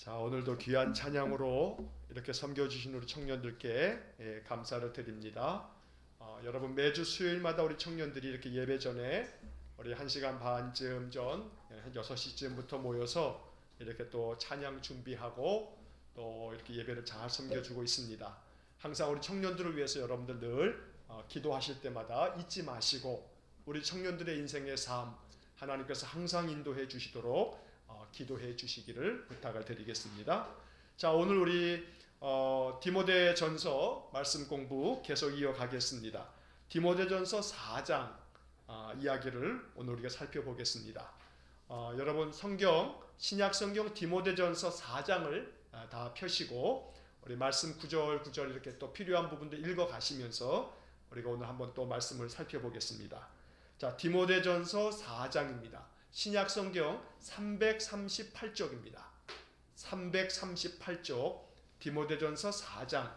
자, 오늘도 귀한 찬양으로 이렇게 섬겨주신 우리 청년들께 감사를 드립니다. 여러분 매주 수요일마다 우리 청년들이 이렇게 예배 전에 우리 1시간 반쯤 전, 한 6시쯤부터 모여서 이렇게 또 찬양 준비하고 또 이렇게 예배를 잘 섬겨주고 있습니다. 항상 우리 청년들을 위해서 여러분들 늘 기도하실 때마다 잊지 마시고 우리 청년들의 인생의 삶 하나님께서 항상 인도해 주시도록 기도해 주시기를 부탁을 드리겠습니다. 자, 오늘 우리 디모데전서 말씀 공부 계속 이어가겠습니다. 디모데전서 4장 이야기를 오늘 우리가 살펴보겠습니다. 여러분 성경 신약 성경 디모데전서 4장을 다 펴시고 우리 말씀 구절 구절 이렇게 또 필요한 부분들 읽어 가시면서 우리가 오늘 한번 또 말씀을 살펴보겠습니다. 자, 디모데전서 4장입니다. 신약 성경 338쪽입니다. 338쪽 디모데전서 4장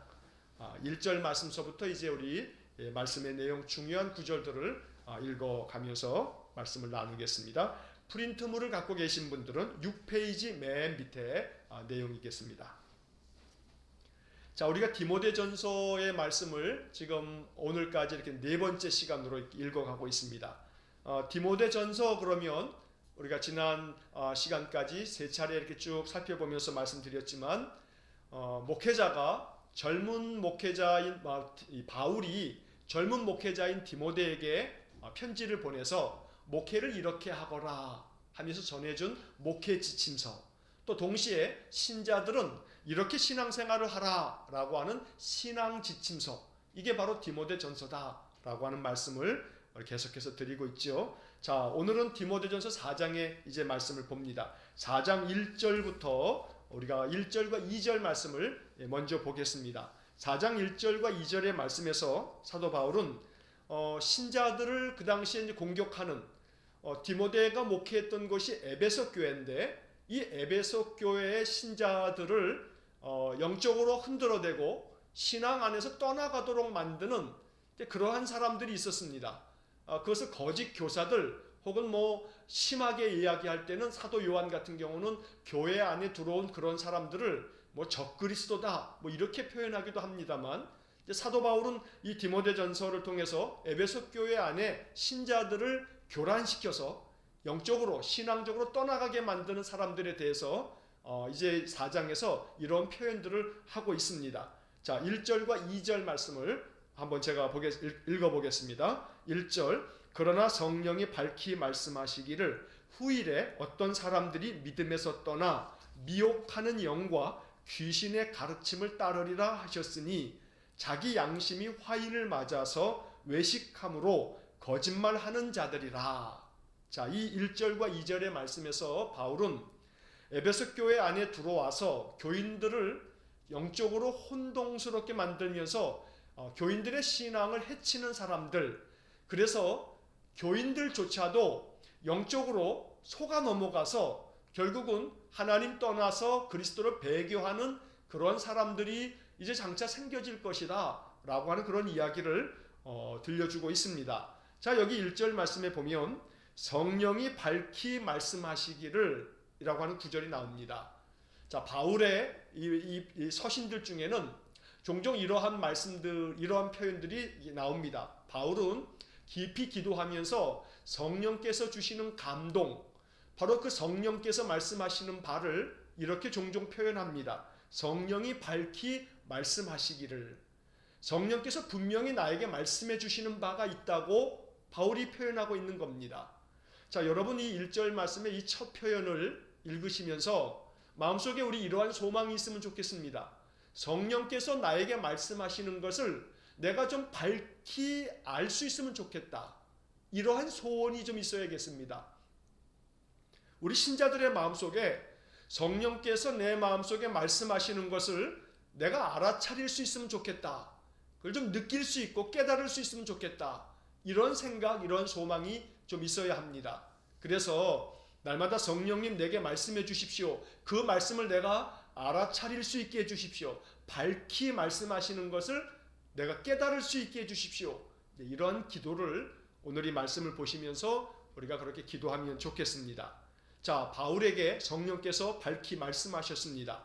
1절 말씀서부터 이제 우리 말씀의 내용 중요한 구절들을 읽어가면서 말씀을 나누겠습니다. 프린트물을 갖고 계신 분들은 6페이지 맨 밑에 내용이겠습니다. 자, 우리가 디모데전서의 말씀을 지금 오늘까지 이렇게 네 번째 시간으로 읽어가고 있습니다. 디모데전서 그러면 우리가 지난 시간까지 세 차례 이렇게 쭉 살펴보면서 말씀드렸지만 목회자가 젊은 목회자인 바울이 젊은 목회자인 디모데에게 편지를 보내서 목회를 이렇게 하거라 하면서 전해준 목회 지침서, 또 동시에 신자들은 이렇게 신앙생활을 하라 라고 하는 신앙 지침서, 이게 바로 디모데전서다 라고 하는 말씀을 계속해서 드리고 있죠. 자, 오늘은 디모데전서 4장의 이제 말씀을 봅니다. 4장 1절부터 우리가 1절과 2절 말씀을 먼저 보겠습니다. 4장 1절과 2절의 말씀에서 사도 바울은 신자들을 그 당시에 이제 공격하는 디모데가 목회했던 곳이 에베소 교회인데, 이 에베소 교회의 신자들을 영적으로 흔들어대고 신앙 안에서 떠나가도록 만드는 그러한 사람들이 있었습니다. 그것을 거짓 교사들 혹은 심하게 이야기할 때는 사도 요한 같은 경우는 교회 안에 들어온 그런 사람들을 적그리스도다 이렇게 표현하기도 합니다만, 사도 바울은 이 디모데전서를 통해서 에베소 교회 안에 신자들을 교란시켜서 영적으로 신앙적으로 떠나가게 만드는 사람들에 대해서 이제 4장에서 이런 표현들을 하고 있습니다. 자, 1절과 2절 말씀을 한번 제가 읽어보겠습니다. 1절, 그러나 성령이 밝히 말씀하시기를 후일에 어떤 사람들이 믿음에서 떠나 미혹하는 영과 귀신의 가르침을 따르리라 하셨으니 자기 양심이 화인을 맞아서 외식함으로 거짓말하는 자들이라. 자, 이 1절과 2절의 말씀에서 바울은 에베소 교회 안에 들어와서 교인들을 영적으로 혼동스럽게 만들면서 교인들의 신앙을 해치는 사람들, 그래서 교인들조차도 영적으로 속아 넘어가서 결국은 하나님 떠나서 그리스도를 배교하는 그런 사람들이 이제 장차 생겨질 것이다 라고 하는 그런 이야기를 들려주고 있습니다. 자, 여기 1절 말씀에 보면 성령이 밝히 말씀하시기를 이라고 하는 구절이 나옵니다. 자, 바울의 이 서신들 중에는 종종 이러한 말씀들, 이러한 표현들이 나옵니다. 바울은 깊이 기도하면서 성령께서 주시는 감동, 바로 그 성령께서 말씀하시는 바를 이렇게 종종 표현합니다. 성령이 밝히 말씀하시기를. 성령께서 분명히 나에게 말씀해 주시는 바가 있다고 바울이 표현하고 있는 겁니다. 자, 여러분 이 1절 말씀의 이 첫 표현을 읽으시면서 마음속에 우리 이러한 소망이 있으면 좋겠습니다. 성령께서 나에게 말씀하시는 것을 내가 좀 밝히 알 수 있으면 좋겠다. 이러한 소원이 좀 있어야겠습니다. 우리 신자들의 마음속에 성령께서 내 마음속에 말씀하시는 것을 내가 알아차릴 수 있으면 좋겠다. 그걸 좀 느낄 수 있고 깨달을 수 있으면 좋겠다. 이런 생각, 이런 소망이 좀 있어야 합니다. 그래서 날마다 성령님 내게 말씀해 주십시오. 그 말씀을 내가 알아차릴 수 있게 해주십시오. 밝히 말씀하시는 것을 내가 깨달을 수 있게 해주십시오. 이런 기도를 오늘 이 말씀을 보시면서 우리가 그렇게 기도하면 좋겠습니다. 자, 바울에게 성령께서 밝히 말씀하셨습니다.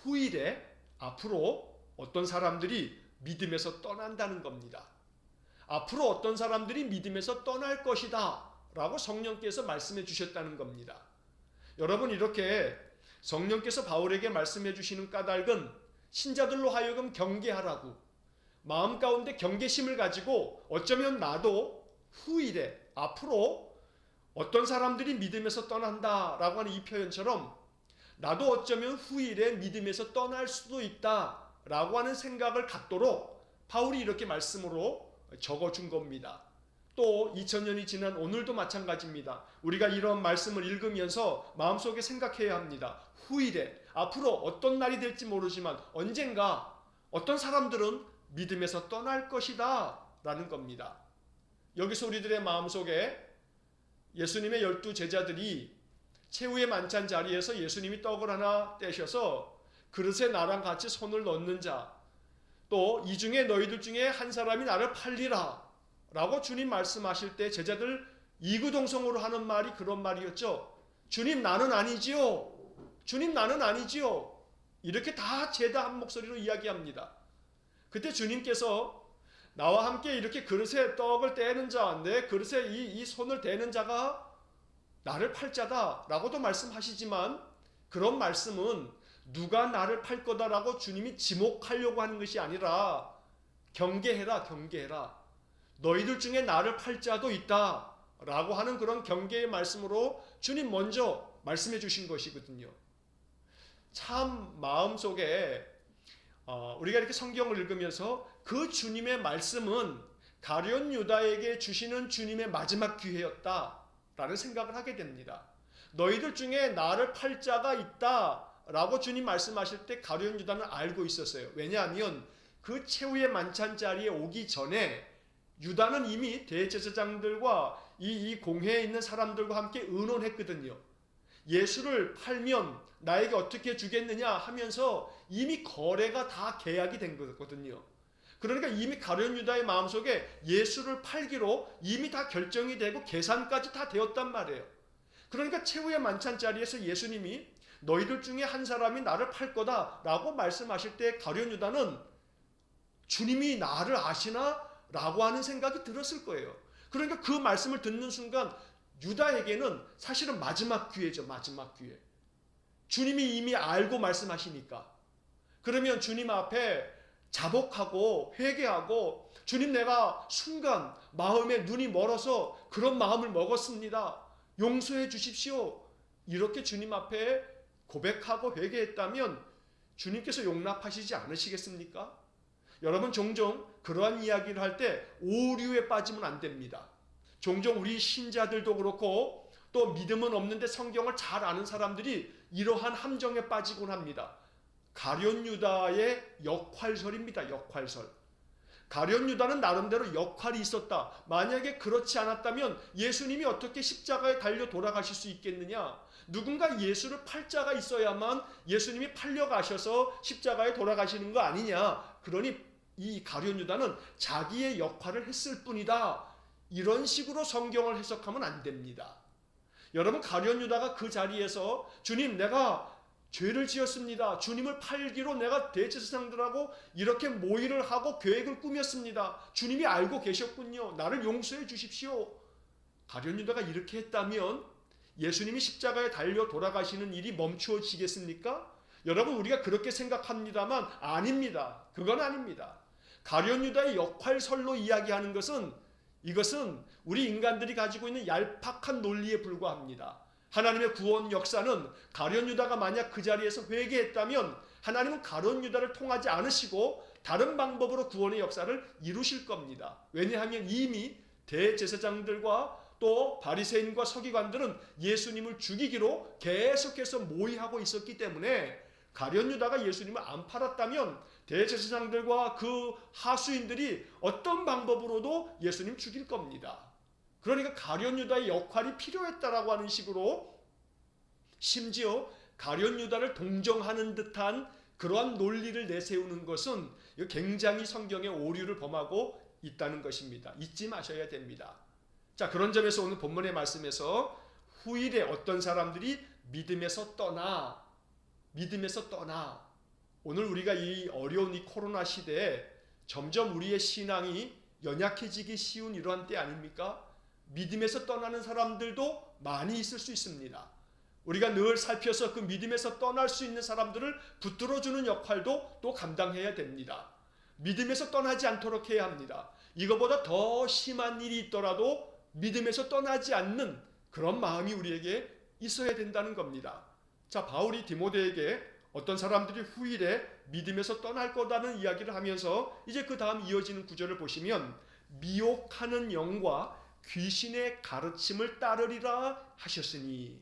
후일에 앞으로 어떤 사람들이 믿음에서 떠난다는 겁니다. 앞으로 어떤 사람들이 믿음에서 떠날 것이다 라고 성령께서 말씀해 주셨다는 겁니다. 여러분, 이렇게 성령께서 바울에게 말씀해 주시는 까닭은 신자들로 하여금 경계하라고, 마음 가운데 경계심을 가지고 어쩌면 나도 후일에 앞으로 어떤 사람들이 믿음에서 떠난다라고 하는 이 표현처럼 나도 어쩌면 후일에 믿음에서 떠날 수도 있다라고 하는 생각을 갖도록 바울이 이렇게 말씀으로 적어준 겁니다. 또 2000년이 지난 오늘도 마찬가지입니다. 우리가 이런 말씀을 읽으면서 마음속에 생각해야 합니다. 후일에 앞으로 어떤 날이 될지 모르지만 언젠가 어떤 사람들은 믿음에서 떠날 것이다 라는 겁니다. 여기서 우리들의 마음속에 예수님의 12 제자들이 최후의 만찬 자리에서 예수님이 떡을 하나 떼셔서 그릇에 나랑 같이 손을 넣는 자, 또 이 중에 너희들 중에 한 사람이 나를 팔리라 라고 주님 말씀하실 때 제자들 이구동성으로 하는 말이 그런 말이었죠. 주님, 나는 아니지요. 주님, 나는 아니지요. 이렇게 다 죄다 한 목소리로 이야기합니다. 그때 주님께서 나와 함께 이렇게 그릇에 떡을 떼는 자, 내 그릇에 이 손을 대는 자가 나를 팔 자다 라고도 말씀하시지만, 그런 말씀은 누가 나를 팔 거다라고 주님이 지목하려고 하는 것이 아니라 경계해라, 경계해라. 너희들 중에 나를 팔 자도 있다 라고 하는 그런 경계의 말씀으로 주님 먼저 말씀해 주신 것이거든요. 참 마음속에 우리가 이렇게 성경을 읽으면서 그 주님의 말씀은 가룟 유다에게 주시는 주님의 마지막 기회였다 라는 생각을 하게 됩니다. 너희들 중에 나를 팔 자가 있다 라고 주님 말씀하실 때 가룟 유다는 알고 있었어요. 왜냐하면 그 최후의 만찬 자리에 오기 전에 유다는 이미 대제사장들과 이 공회에 있는 사람들과 함께 의논했거든요. 예수를 팔면 나에게 어떻게 주겠느냐 하면서 이미 거래가 다 계약이 된 거거든요. 그러니까 이미 가룟 유다의 마음속에 예수를 팔기로 이미 다 결정이 되고 계산까지 다 되었단 말이에요. 그러니까 최후의 만찬 자리에서 예수님이 너희들 중에 한 사람이 나를 팔 거다 라고 말씀하실 때 가룟 유다는 주님이 나를 아시나? 라고 하는 생각이 들었을 거예요. 그러니까 그 말씀을 듣는 순간 유다에게는 사실은 마지막 기회죠. 마지막 기회. 주님이 이미 알고 말씀하시니까. 그러면 주님 앞에 자복하고 회개하고, 주님, 내가 순간 마음에 눈이 멀어서 그런 마음을 먹었습니다. 용서해 주십시오. 이렇게 주님 앞에 고백하고 회개했다면 주님께서 용납하시지 않으시겠습니까? 여러분, 종종 그러한 이야기를 할 때 오류에 빠지면 안 됩니다. 종종 우리 신자들도 그렇고 또 믿음은 없는데 성경을 잘 아는 사람들이 이러한 함정에 빠지곤 합니다. 가룟 유다의 역할설입니다. 역할설. 가룟 유다는 나름대로 역할이 있었다. 만약에 그렇지 않았다면 예수님이 어떻게 십자가에 달려 돌아가실 수 있겠느냐? 누군가 예수를 팔 자가 있어야만 예수님이 팔려가셔서 십자가에 돌아가시는 거 아니냐? 그러니 이 가룟 유다는 자기의 역할을 했을 뿐이다. 이런 식으로 성경을 해석하면 안 됩니다. 여러분, 가룟 유다가 그 자리에서 주님, 내가 죄를 지었습니다. 주님을 팔기로 내가 대제사장들하고 이렇게 모의를 하고 계획을 꾸몄습니다. 주님이 알고 계셨군요. 나를 용서해 주십시오. 가룟 유다가 이렇게 했다면 예수님이 십자가에 달려 돌아가시는 일이 멈추어지겠습니까? 여러분, 우리가 그렇게 생각합니다만 아닙니다. 그건 아닙니다. 가룟 유다의 역할설로 이야기하는 것은, 이것은 우리 인간들이 가지고 있는 얄팍한 논리에 불과합니다. 하나님의 구원 역사는 가룟 유다가 만약 그 자리에서 회개했다면 하나님은 가룟 유다를 통하지 않으시고 다른 방법으로 구원의 역사를 이루실 겁니다. 왜냐하면 이미 대제사장들과 또 바리새인과 서기관들은 예수님을 죽이기로 계속해서 모의하고 있었기 때문에 가룟 유다가 예수님을 안 팔았다면 대제사장들과 그 하수인들이 어떤 방법으로도 예수님 죽일 겁니다. 그러니까 가룟 유다의 역할이 필요했다라고 하는 식으로, 심지어 가룟 유다를 동정하는 듯한 그러한 논리를 내세우는 것은 굉장히 성경의 오류를 범하고 있다는 것입니다. 잊지 마셔야 됩니다. 자, 그런 점에서 오늘 본문의 말씀에서 후일에 어떤 사람들이 믿음에서 떠나 오늘 우리가 이 어려운 이 코로나 시대에 점점 우리의 신앙이 연약해지기 쉬운 이러한 때 아닙니까? 믿음에서 떠나는 사람들도 많이 있을 수 있습니다. 우리가 늘 살펴서 그 믿음에서 떠날 수 있는 사람들을 붙들어주는 역할도 또 감당해야 됩니다. 믿음에서 떠나지 않도록 해야 합니다. 이거보다 더 심한 일이 있더라도 믿음에서 떠나지 않는 그런 마음이 우리에게 있어야 된다는 겁니다. 자, 바울이 디모데에게 어떤 사람들이 후일에 믿음에서 떠날 거다는 이야기를 하면서 이제 그 다음 이어지는 구절을 보시면 미혹하는 영과 귀신의 가르침을 따르리라 하셨으니,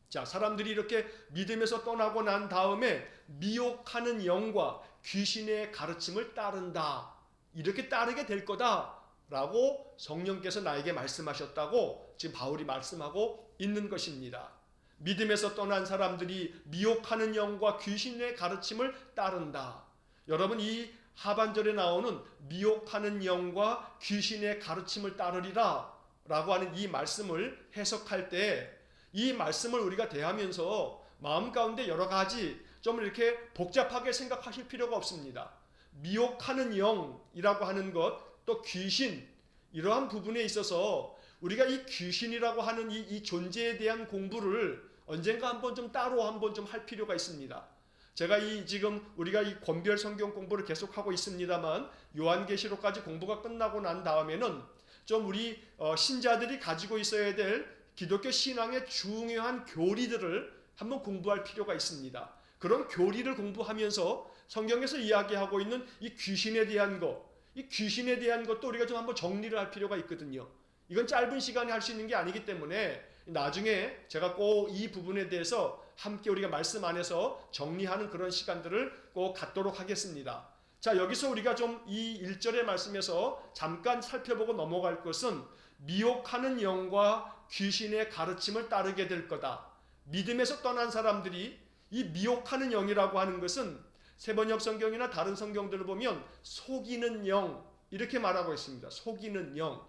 자, 사람들이 이렇게 믿음에서 떠나고 난 다음에 미혹하는 영과 귀신의 가르침을 따른다, 이렇게 따르게 될 거다라고 성령께서 나에게 말씀하셨다고 지금 바울이 말씀하고 있는 것입니다. 믿음에서 떠난 사람들이 미혹하는 영과 귀신의 가르침을 따른다. 여러분, 이 하반절에 나오는 미혹하는 영과 귀신의 가르침을 따르리라 라고 하는 이 말씀을 해석할 때 이 말씀을 우리가 대하면서 마음 가운데 여러 가지 좀 이렇게 복잡하게 생각하실 필요가 없습니다. 미혹하는 영이라고 하는 것, 또 귀신, 이러한 부분에 있어서 우리가 이 귀신이라고 하는 이 존재에 대한 공부를 언젠가 한번 좀 따로 한번 좀 할 필요가 있습니다. 제가 지금 우리가 이 권별 성경 공부를 계속하고 있습니다만 요한계시록까지 공부가 끝나고 난 다음에는 좀 우리 신자들이 가지고 있어야 될 기독교 신앙의 중요한 교리들을 한번 공부할 필요가 있습니다. 그런 교리를 공부하면서 성경에서 이야기하고 있는 이 귀신에 대한 것, 이 귀신에 대한 것도 우리가 좀 한번 정리를 할 필요가 있거든요. 이건 짧은 시간에 할 수 있는 게 아니기 때문에 나중에 제가 꼭 이 부분에 대해서 함께 우리가 말씀 안에서 정리하는 그런 시간들을 꼭 갖도록 하겠습니다. 자, 여기서 우리가 좀 이 1절의 말씀에서 잠깐 살펴보고 넘어갈 것은 미혹하는 영과 귀신의 가르침을 따르게 될 거다. 믿음에서 떠난 사람들이 이 미혹하는 영이라고 하는 것은 세번역 성경이나 다른 성경들을 보면 속이는 영, 이렇게 말하고 있습니다. 속이는 영.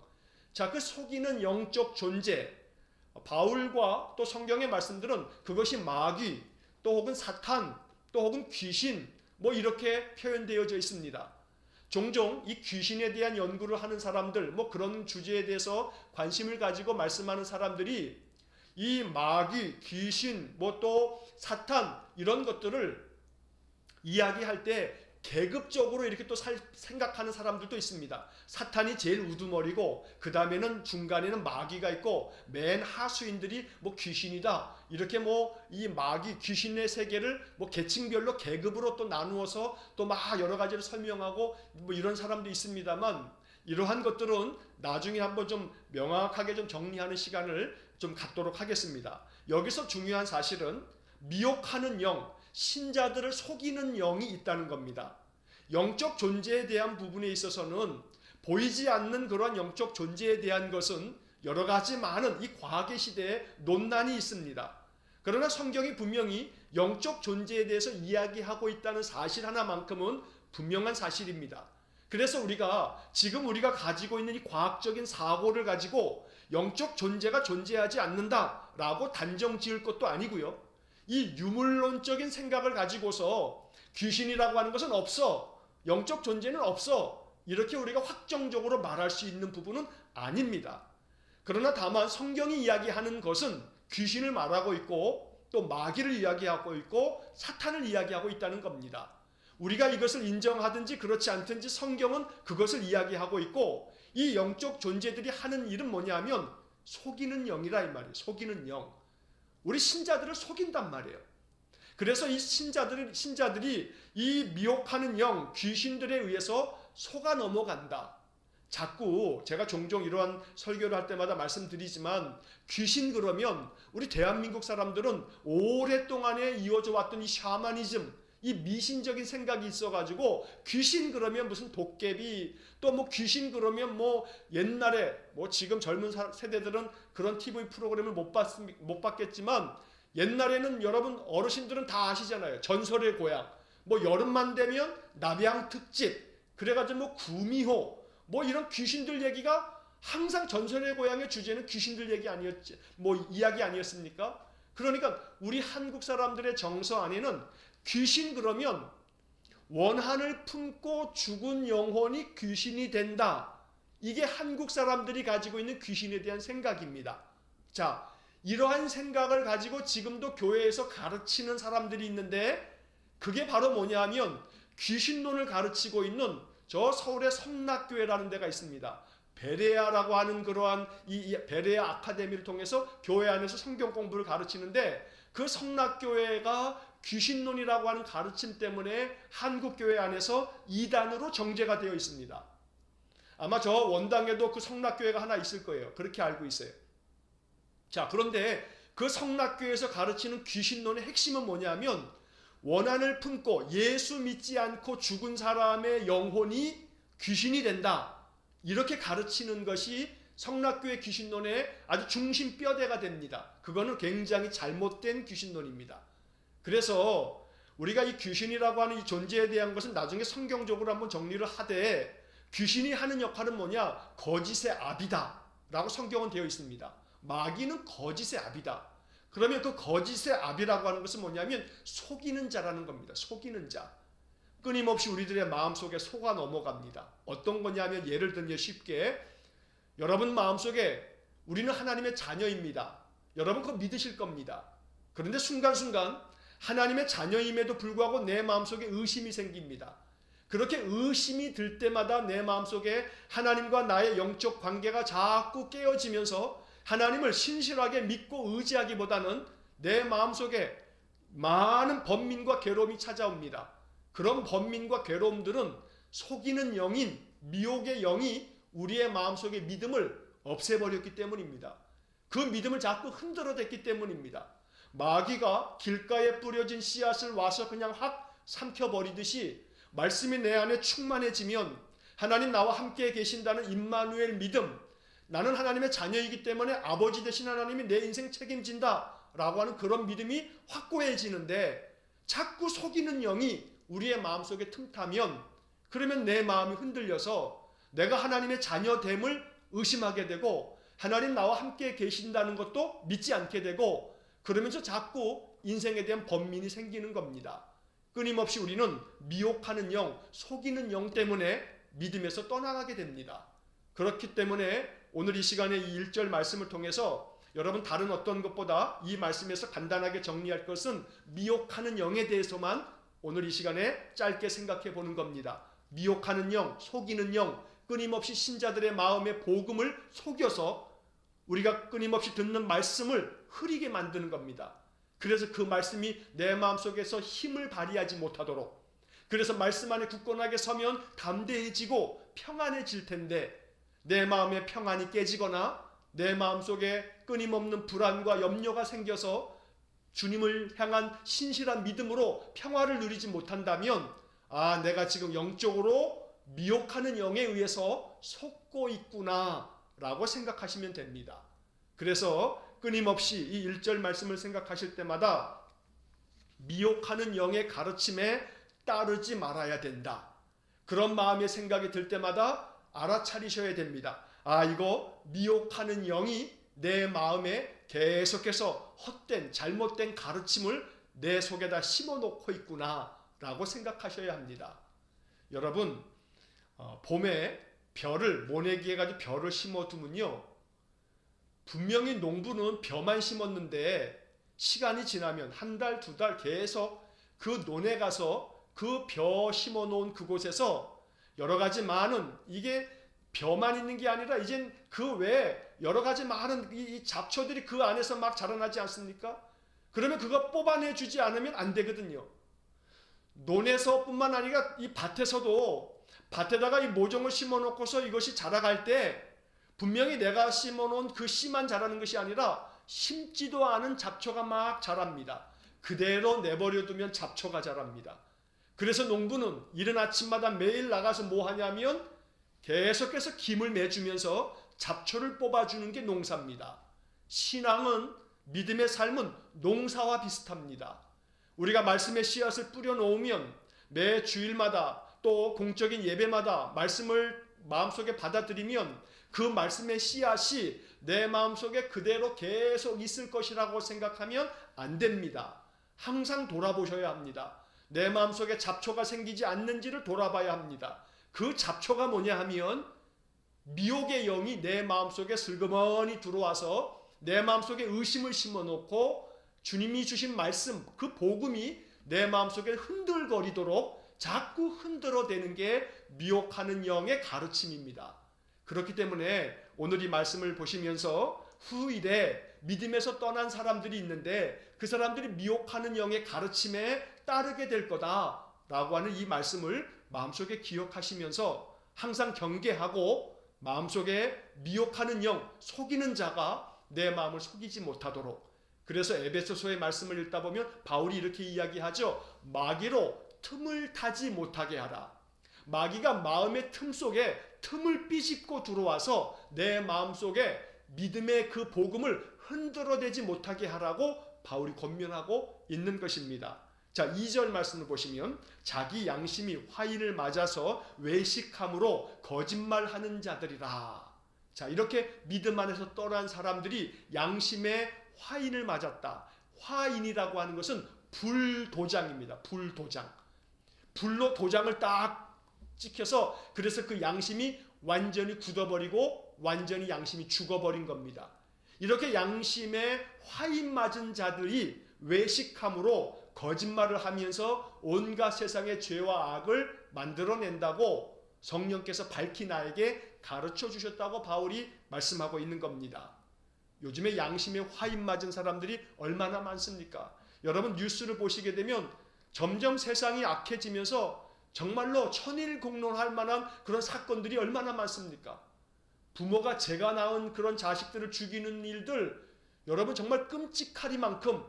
자, 그 속이는 영적 존재, 바울과 또 성경의 말씀들은 그것이 마귀, 또 혹은 사탄, 또 혹은 귀신, 뭐 이렇게 표현되어져 있습니다. 종종 이 귀신에 대한 연구를 하는 사람들, 뭐 그런 주제에 대해서 관심을 가지고 말씀하는 사람들이 이 마귀, 귀신, 뭐 또 사탄, 이런 것들을 이야기할 때 계급적으로 이렇게 또 생각하는 사람들도 있습니다. 사탄이 제일 우두머리고 그 다음에는 중간에는 마귀가 있고 맨 하수인들이 뭐 귀신이다, 이렇게 뭐 이 마귀 귀신의 세계를 뭐 계층별로 계급으로 또 나누어서 또 막 여러 가지를 설명하고 뭐 이런 사람도 있습니다만, 이러한 것들은 나중에 한번 좀 명확하게 좀 정리하는 시간을 좀 갖도록 하겠습니다. 여기서 중요한 사실은 미혹하는 영, 신자들을 속이는 영이 있다는 겁니다. 영적 존재에 대한 부분에 있어서는 보이지 않는 그런 영적 존재에 대한 것은 여러 가지 많은 이 과학의 시대에 논란이 있습니다. 그러나 성경이 분명히 영적 존재에 대해서 이야기하고 있다는 사실 하나만큼은 분명한 사실입니다. 그래서 지금 우리가 가지고 있는 이 과학적인 사고를 가지고 영적 존재가 존재하지 않는다라고 단정 지을 것도 아니고요. 이 유물론적인 생각을 가지고서 귀신이라고 하는 것은 없어, 영적 존재는 없어, 이렇게 우리가 확정적으로 말할 수 있는 부분은 아닙니다. 그러나 다만 성경이 이야기하는 것은 귀신을 말하고 있고 또 마귀를 이야기하고 있고 사탄을 이야기하고 있다는 겁니다. 우리가 이것을 인정하든지 그렇지 않든지 성경은 그것을 이야기하고 있고, 이 영적 존재들이 하는 일은 뭐냐면 속이는 영이라 이 말이에요. 속이는 영. 우리 신자들을 속인단 말이에요. 그래서 이 신자들이 이 미혹하는 영, 귀신들에 의해서 속아 넘어간다. 자꾸 제가 종종 이러한 설교를 할 때마다 말씀드리지만, 귀신 그러면 우리 대한민국 사람들은 오랫동안에 이어져 왔던 이 샤머니즘, 이 미신적인 생각이 있어가지고 귀신 그러면 무슨 도깨비, 또 뭐 귀신 그러면 뭐 옛날에 뭐 지금 젊은 세대들은 그런 TV 프로그램을 못 봤겠지만 옛날에는 여러분 어르신들은 다 아시잖아요. 전설의 고향, 뭐 여름만 되면 남양 특집, 그래가지고 뭐 구미호, 뭐 이런 귀신들 얘기가 항상 전설의 고향의 주제는 귀신들 얘기 아니었지, 뭐 이야기 아니었습니까? 그러니까 우리 한국 사람들의 정서 안에는 귀신 그러면 원한을 품고 죽은 영혼이 귀신이 된다. 이게 한국 사람들이 가지고 있는 귀신에 대한 생각입니다. 자, 이러한 생각을 가지고 지금도 교회에서 가르치는 사람들이 있는데 그게 바로 뭐냐 하면 귀신론을 가르치고 있는 저 서울의 성락교회라는 데가 있습니다. 베레아라고 하는 그러한 이 베레아 아카데미를 통해서 교회 안에서 성경 공부를 가르치는데 그 성락교회가 귀신론이라고 하는 가르침 때문에 한국 교회 안에서 이단으로 정죄가 되어 있습니다. 아마 저 원당에도 그 성락교회가 하나 있을 거예요. 그렇게 알고 있어요. 자, 그런데 그 성락교회에서 가르치는 귀신론의 핵심은 뭐냐면 원한을 품고 예수 믿지 않고 죽은 사람의 영혼이 귀신이 된다. 이렇게 가르치는 것이 성락교회 귀신론의 아주 중심뼈대가 됩니다. 그거는 굉장히 잘못된 귀신론입니다. 그래서 우리가 이 귀신이라고 하는 이 존재에 대한 것은 나중에 성경적으로 한번 정리를 하되 귀신이 하는 역할은 뭐냐? 거짓의 압이다 라고 성경은 되어 있습니다. 마귀는 거짓의 압이다. 그러면 그 거짓의 압이라고 하는 것은 뭐냐면 속이는 자라는 겁니다. 속이는 자. 끊임없이 우리들의 마음속에 속아 넘어갑니다. 어떤 거냐면 예를 들면 쉽게 여러분 마음속에 우리는 하나님의 자녀입니다. 여러분 그거 믿으실 겁니다. 그런데 순간순간 하나님의 자녀임에도 불구하고 내 마음속에 의심이 생깁니다. 그렇게 의심이 들 때마다 내 마음속에 하나님과 나의 영적 관계가 자꾸 깨어지면서 하나님을 신실하게 믿고 의지하기보다는 내 마음속에 많은 번민과 괴로움이 찾아옵니다. 그런 번민과 괴로움들은 속이는 영인 미혹의 영이 우리의 마음속의 믿음을 없애버렸기 때문입니다. 그 믿음을 자꾸 흔들어댔기 때문입니다. 마귀가 길가에 뿌려진 씨앗을 와서 그냥 확 삼켜버리듯이 말씀이 내 안에 충만해지면 하나님 나와 함께 계신다는 임마누엘 믿음, 나는 하나님의 자녀이기 때문에 아버지 되신 하나님이 내 인생 책임진다 라고 하는 그런 믿음이 확고해지는데 자꾸 속이는 영이 우리의 마음속에 틈타면 그러면 내 마음이 흔들려서 내가 하나님의 자녀됨을 의심하게 되고 하나님 나와 함께 계신다는 것도 믿지 않게 되고 그러면서 자꾸 인생에 대한 번민이 생기는 겁니다. 끊임없이 우리는 미혹하는 영, 속이는 영 때문에 믿음에서 떠나가게 됩니다. 그렇기 때문에 오늘 이 시간에 이 1절 말씀을 통해서 여러분 다른 어떤 것보다 이 말씀에서 간단하게 정리할 것은 미혹하는 영에 대해서만 오늘 이 시간에 짧게 생각해 보는 겁니다. 미혹하는 영, 속이는 영, 끊임없이 신자들의 마음의 복음을 속여서 우리가 끊임없이 듣는 말씀을 흐리게 만드는 겁니다. 그래서 그 말씀이 내 마음속에서 힘을 발휘하지 못하도록, 그래서 말씀 안에 굳건하게 서면 담대해지고 평안해질 텐데 내 마음의 평안이 깨지거나 내 마음속에 끊임없는 불안과 염려가 생겨서 주님을 향한 신실한 믿음으로 평화를 누리지 못한다면 내가 지금 영적으로 미혹하는 영에 의해서 속고 있구나 라고 생각하시면 됩니다. 그래서 끊임없이 이 1절 말씀을 생각하실 때마다 미혹하는 영의 가르침에 따르지 말아야 된다. 그런 마음의 생각이 들 때마다 알아차리셔야 됩니다. 이거 미혹하는 영이 내 마음에 계속해서 헛된 잘못된 가르침을 내 속에다 심어놓고 있구나 라고 생각하셔야 합니다. 여러분 봄에 벼를 모내기에 가지고 벼를 심어두면요 분명히 농부는 벼만 심었는데 시간이 지나면 한 달, 두 달 계속 그 논에 가서 그 벼 심어놓은 그곳에서 여러 가지 많은 이게 벼만 있는 게 아니라 이젠 그 외에 여러 가지 많은 이 잡초들이 그 안에서 막 자라나지 않습니까? 그러면 그거 뽑아내 주지 않으면 안 되거든요. 논에서뿐만 아니라 이 밭에서도 밭에다가 이 모종을 심어놓고서 이것이 자라갈 때 분명히 내가 심어놓은 그 씨만 자라는 것이 아니라 심지도 않은 잡초가 막 자랍니다. 그대로 내버려두면 잡초가 자랍니다. 그래서 농부는 이른 아침마다 매일 나가서 뭐 하냐면 계속해서 김을 매주면서 잡초를 뽑아주는 게 농사입니다. 신앙은 믿음의 삶은 농사와 비슷합니다. 우리가 말씀의 씨앗을 뿌려놓으면 매 주일마다 또 공적인 예배마다 말씀을 마음속에 받아들이면 그 말씀의 씨앗이 내 마음속에 그대로 계속 있을 것이라고 생각하면 안 됩니다. 항상 돌아보셔야 합니다. 내 마음속에 잡초가 생기지 않는지를 돌아봐야 합니다. 그 잡초가 뭐냐 하면 미혹의 영이 내 마음속에 슬그머니 들어와서 내 마음속에 의심을 심어놓고 주님이 주신 말씀, 그 복음이 내 마음속에 흔들거리도록 자꾸 흔들어대는 게 미혹하는 영의 가르침입니다. 그렇기 때문에 오늘 이 말씀을 보시면서 후일에 믿음에서 떠난 사람들이 있는데 그 사람들이 미혹하는 영의 가르침에 따르게 될 거다라고 하는 이 말씀을 마음속에 기억하시면서 항상 경계하고 마음속에 미혹하는 영, 속이는 자가 내 마음을 속이지 못하도록. 그래서 에베소서의 말씀을 읽다 보면 바울이 이렇게 이야기하죠. 마귀로 틈을 타지 못하게 하라. 마귀가 마음의 틈 속에 틈을 삐집고 들어와서 내 마음속에 믿음의 그 복음을 흔들어대지 못하게 하라고 바울이 권면하고 있는 것입니다. 자, 2절 말씀을 보시면 자기 양심이 화인을 맞아서 외식함으로 거짓말하는 자들이라. 자, 이렇게 믿음 안에서 떠난 사람들이 양심에 화인을 맞았다. 화인이라고 하는 것은 불도장입니다. 불도장. 불로 도장을 딱 찍혀서 그래서 그 양심이 완전히 굳어버리고 완전히 양심이 죽어버린 겁니다. 이렇게 양심에 화인 맞은 자들이 외식함으로 거짓말을 하면서 온갖 세상의 죄와 악을 만들어낸다고 성령께서 밝히 나에게 가르쳐 주셨다고 바울이 말씀하고 있는 겁니다. 요즘에 양심에 화인 맞은 사람들이 얼마나 많습니까? 여러분 뉴스를 보시게 되면 점점 세상이 악해지면서 정말로 천일공론할 만한 그런 사건들이 얼마나 많습니까? 부모가 제가 낳은 그런 자식들을 죽이는 일들, 여러분 정말 끔찍하리만큼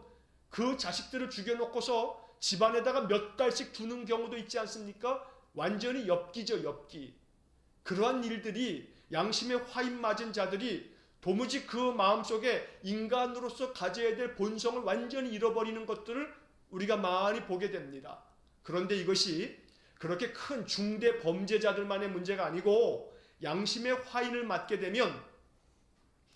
그 자식들을 죽여놓고서 집안에다가 몇 달씩 두는 경우도 있지 않습니까? 완전히 엽기죠, 엽기. 그러한 일들이 양심에 화인 맞은 자들이 도무지 그 마음속에 인간으로서 가져야 될 본성을 완전히 잃어버리는 것들을 우리가 많이 보게 됩니다. 그런데 이것이 그렇게 큰 중대 범죄자들만의 문제가 아니고 양심의 화인을 맞게 되면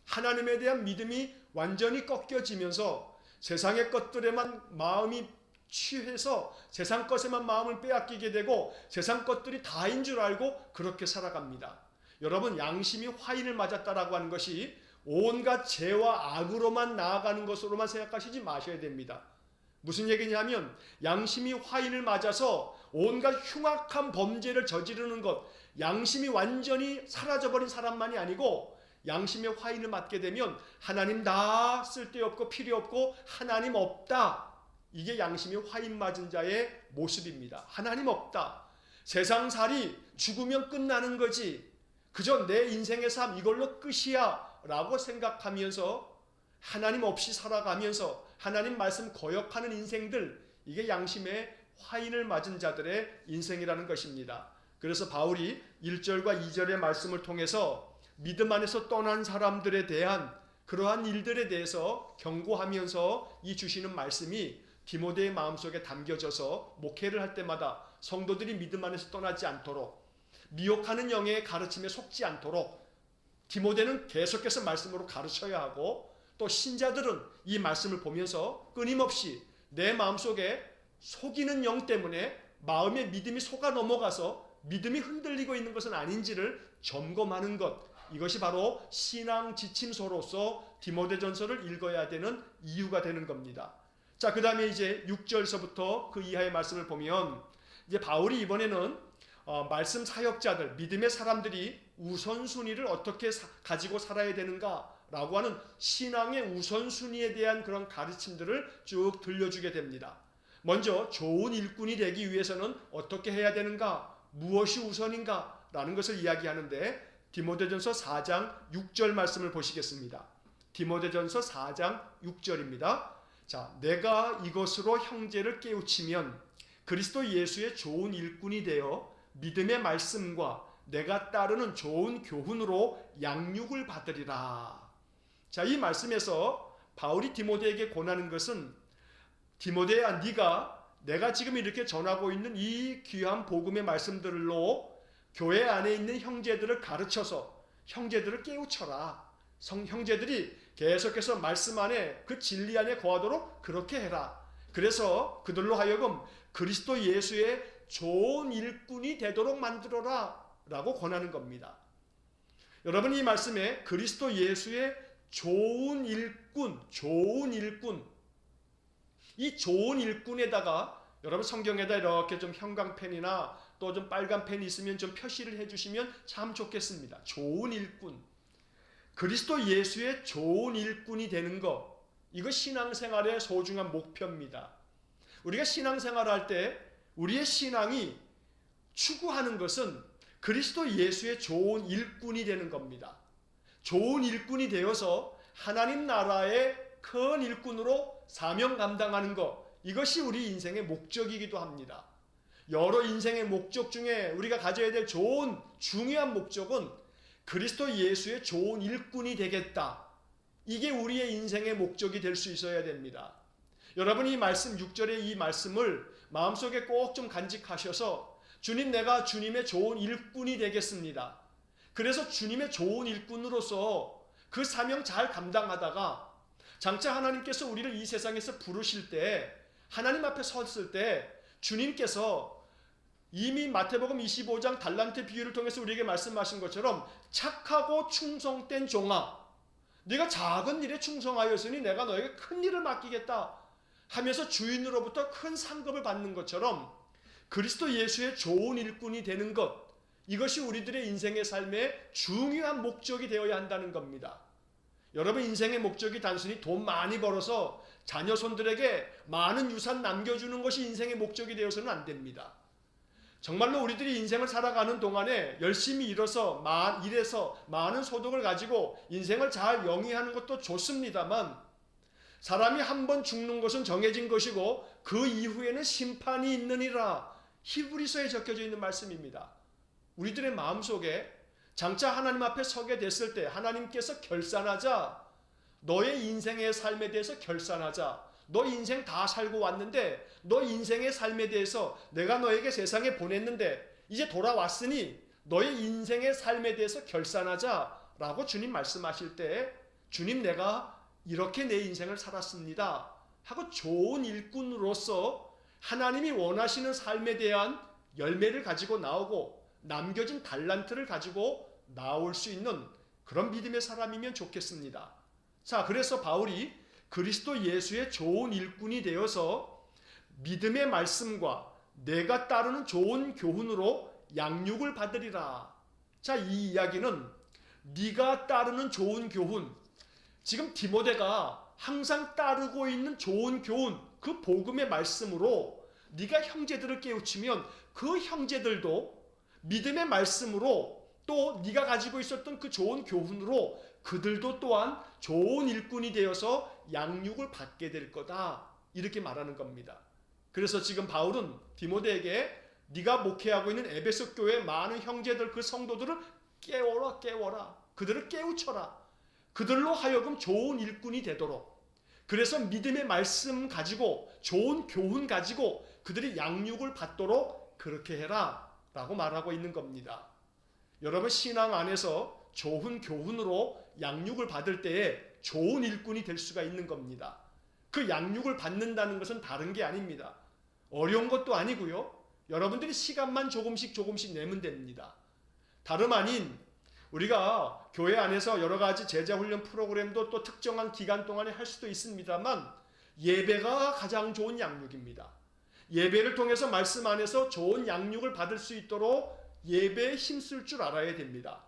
하나님에 대한 믿음이 완전히 꺾여지면서 세상의 것들에만 마음이 취해서 세상 것에만 마음을 빼앗기게 되고 세상 것들이 다인 줄 알고 그렇게 살아갑니다. 여러분 양심이 화인을 맞았다라고 하는 것이 온갖 죄와 악으로만 나아가는 것으로만 생각하시지 마셔야 됩니다. 무슨 얘기냐면 양심이 화인을 맞아서 온갖 흉악한 범죄를 저지르는 것, 양심이 완전히 사라져버린 사람만이 아니고 양심의 화인을 맞게 되면 하나님 다 쓸데없고 필요없고 하나님 없다. 이게 양심이 화인 맞은 자의 모습입니다. 하나님 없다. 세상살이 죽으면 끝나는 거지. 그저 내 인생의 삶 이걸로 끝이야 라고 생각하면서 하나님 없이 살아가면서 하나님 말씀 거역하는 인생들, 이게 양심의 화인을 맞은 자들의 인생이라는 것입니다. 그래서 바울이 1절과 2절의 말씀을 통해서 믿음 안에서 떠난 사람들에 대한 그러한 일들에 대해서 경고하면서 이 주시는 말씀이 디모데의 마음속에 담겨져서 목회를 할 때마다 성도들이 믿음 안에서 떠나지 않도록 미혹하는 영의 가르침에 속지 않도록 디모데는 계속해서 말씀으로 가르쳐야 하고 또 신자들은 이 말씀을 보면서 끊임없이 내 마음속에 속이는 영 때문에 마음의 믿음이 속아 넘어가서 믿음이 흔들리고 있는 것은 아닌지를 점검하는 것, 이것이 바로 신앙 지침서로서 디모데전서를 읽어야 되는 이유가 되는 겁니다. 자, 그 다음에 이제 6절서부터 그 이하의 말씀을 보면 이제 바울이 이번에는 말씀 사역자들, 믿음의 사람들이 우선순위를 어떻게 가지고 살아야 되는가라고 하는 신앙의 우선순위에 대한 그런 가르침들을 쭉 들려주게 됩니다. 먼저 좋은 일꾼이 되기 위해서는 어떻게 해야 되는가, 무엇이 우선인가 라는 것을 이야기하는데 디모데전서 4장 6절 말씀을 보시겠습니다. 디모데전서 4장 6절입니다. 자, 내가 이것으로 형제를 깨우치면 그리스도 예수의 좋은 일꾼이 되어 믿음의 말씀과 내가 따르는 좋은 교훈으로 양육을 받으리라. 자, 이 말씀에서 바울이 디모데에게 권하는 것은 디모데야, 네가 내가 지금 이렇게 전하고 있는 이 귀한 복음의 말씀들로 교회 안에 있는 형제들을 가르쳐서 형제들을 깨우쳐라. 형제들이 계속해서 말씀 안에 그 진리 안에 거하도록 그렇게 해라. 그래서 그들로 하여금 그리스도 예수의 좋은 일꾼이 되도록 만들어라 라고 권하는 겁니다. 여러분, 이 말씀에 그리스도 예수의 좋은 일꾼, 이 좋은 일꾼에다가 여러분 성경에다 이렇게 좀 형광펜이나 또 좀 빨간 펜이 있으면 좀 표시를 해주시면 참 좋겠습니다. 좋은 일꾼, 그리스도 예수의 좋은 일꾼이 되는 것, 이거 신앙생활의 소중한 목표입니다. 우리가 신앙생활을 할 때 우리의 신앙이 추구하는 것은 그리스도 예수의 좋은 일꾼이 되는 겁니다. 좋은 일꾼이 되어서 하나님 나라의 큰 일꾼으로 사명 감당하는 것, 이것이 우리 인생의 목적이기도 합니다. 여러 인생의 목적 중에 우리가 가져야 될 좋은 중요한 목적은 그리스도 예수의 좋은 일꾼이 되겠다. 이게 우리의 인생의 목적이 될 수 있어야 됩니다. 여러분, 이 말씀 6절의 이 말씀을 마음속에 꼭 좀 간직하셔서 주님, 내가 주님의 좋은 일꾼이 되겠습니다. 그래서 주님의 좋은 일꾼으로서 그 사명 잘 감당하다가 장차 하나님께서 우리를 이 세상에서 부르실 때, 하나님 앞에 섰을 때 주님께서 이미 마태복음 25장 달란트 비유를 통해서 우리에게 말씀하신 것처럼 착하고 충성된 종아, 네가 작은 일에 충성하였으니 내가 너에게 큰 일을 맡기겠다 하면서 주인으로부터 큰 상급을 받는 것처럼 그리스도 예수의 좋은 일꾼이 되는 것, 이것이 우리들의 인생의 삶의 중요한 목적이 되어야 한다는 겁니다. 여러분, 인생의 목적이 단순히 돈 많이 벌어서 자녀 손들에게 많은 유산 남겨주는 것이 인생의 목적이 되어서는 안 됩니다. 정말로 우리들이 인생을 살아가는 동안에 열심히 일해서 많은 소득을 가지고 인생을 잘 영위하는 것도 좋습니다만, 사람이 한 번 죽는 것은 정해진 것이고 그 이후에는 심판이 있느니라, 히브리서에 적혀져 있는 말씀입니다. 우리들의 마음속에 장차 하나님 앞에 서게 됐을 때 하나님께서 결산하자, 너의 인생의 삶에 대해서 결산하자, 너 인생 다 살고 왔는데 너 인생의 삶에 대해서 내가 너에게 세상에 보냈는데 이제 돌아왔으니 너의 인생의 삶에 대해서 결산하자 라고 주님 말씀하실 때, 주님, 내가 이렇게 내 인생을 살았습니다 하고 좋은 일꾼으로서 하나님이 원하시는 삶에 대한 열매를 가지고 나오고 남겨진 달란트를 가지고 나올 수 있는 그런 믿음의 사람이면 좋겠습니다. 자, 그래서 바울이 그리스도 예수의 좋은 일꾼이 되어서 믿음의 말씀과 내가 따르는 좋은 교훈으로 양육을 받으리라. 자, 이 이야기는 네가 따르는 좋은 교훈, 지금 디모데가 항상 따르고 있는 좋은 교훈, 그 복음의 말씀으로 네가 형제들을 깨우치면 그 형제들도 믿음의 말씀으로 또 네가 가지고 있었던 그 좋은 교훈으로 그들도 또한 좋은 일꾼이 되어서 양육을 받게 될 거다, 이렇게 말하는 겁니다. 그래서 지금 바울은 디모데에게 네가 목회하고 있는 에베소 교회 많은 형제들, 그 성도들을 깨워라, 그들을 깨우쳐라, 그들로 하여금 좋은 일꾼이 되도록, 그래서 믿음의 말씀 가지고 좋은 교훈 가지고 그들이 양육을 받도록 그렇게 해라 라고 말하고 있는 겁니다. 여러분, 신앙 안에서 좋은 교훈으로 양육을 받을 때에 좋은 일꾼이 될 수가 있는 겁니다. 그 양육을 받는다는 것은 다른 게 아닙니다. 어려운 것도 아니고요. 여러분들이 시간만 조금씩 내면 됩니다. 다름 아닌 우리가 교회 안에서 여러 가지 제자훈련 프로그램도 또 특정한 기간 동안에 할 수도 있습니다만, 예배가 가장 좋은 양육입니다. 예배를 통해서 말씀 안에서 좋은 양육을 받을 수 있도록 예배에 힘쓸 줄 알아야 됩니다.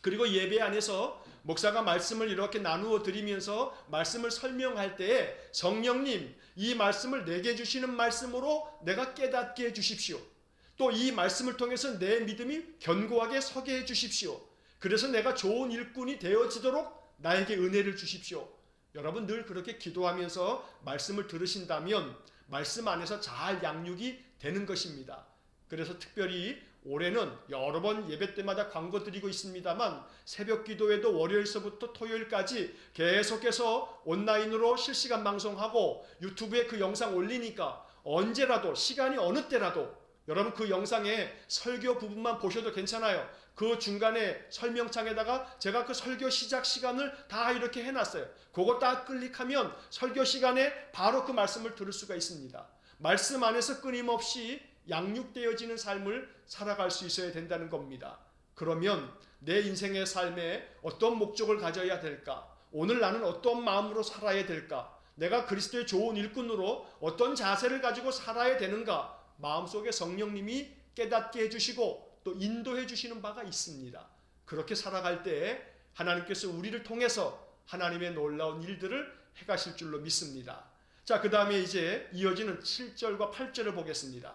그리고 예배 안에서 목사가 말씀을 이렇게 나누어 드리면서 말씀을 설명할 때에 성령님, 이 말씀을 내게 주시는 말씀으로 내가 깨닫게 해 주십시오. 또 이 말씀을 통해서 내 믿음이 견고하게 서게 해 주십시오. 그래서 내가 좋은 일꾼이 되어지도록 나에게 은혜를 주십시오. 여러분, 늘 그렇게 기도하면서 말씀을 들으신다면 말씀 안에서 잘 양육이 되는 것입니다. 그래서 특별히 올해는 여러 번 예배 때마다 광고 드리고 있습니다만, 새벽 기도회도 월요일서부터 토요일까지 계속해서 온라인으로 실시간 방송하고 유튜브에 그 영상 올리니까 언제라도, 시간이 어느 때라도 여러분 그 영상에 설교 부분만 보셔도 괜찮아요. 그 중간에 설명창에다가 제가 그 설교 시작 시간을 다 이렇게 해놨어요. 그거 딱 클릭하면 설교 시간에 바로 그 말씀을 들을 수가 있습니다. 말씀 안에서 끊임없이 양육되어지는 삶을 살아갈 수 있어야 된다는 겁니다. 그러면 내 인생의 삶에 어떤 목적을 가져야 될까? 오늘 나는 어떤 마음으로 살아야 될까? 내가 그리스도의 좋은 일꾼으로 어떤 자세를 가지고 살아야 되는가? 마음속에 성령님이 깨닫게 해주시고 또 인도해 주시는 바가 있습니다. 그렇게 살아갈 때 하나님께서 우리를 통해서 하나님의 놀라운 일들을 행하실 줄로 믿습니다. 자, 그 다음에 이제 이어지는 7절과 8절을 보겠습니다.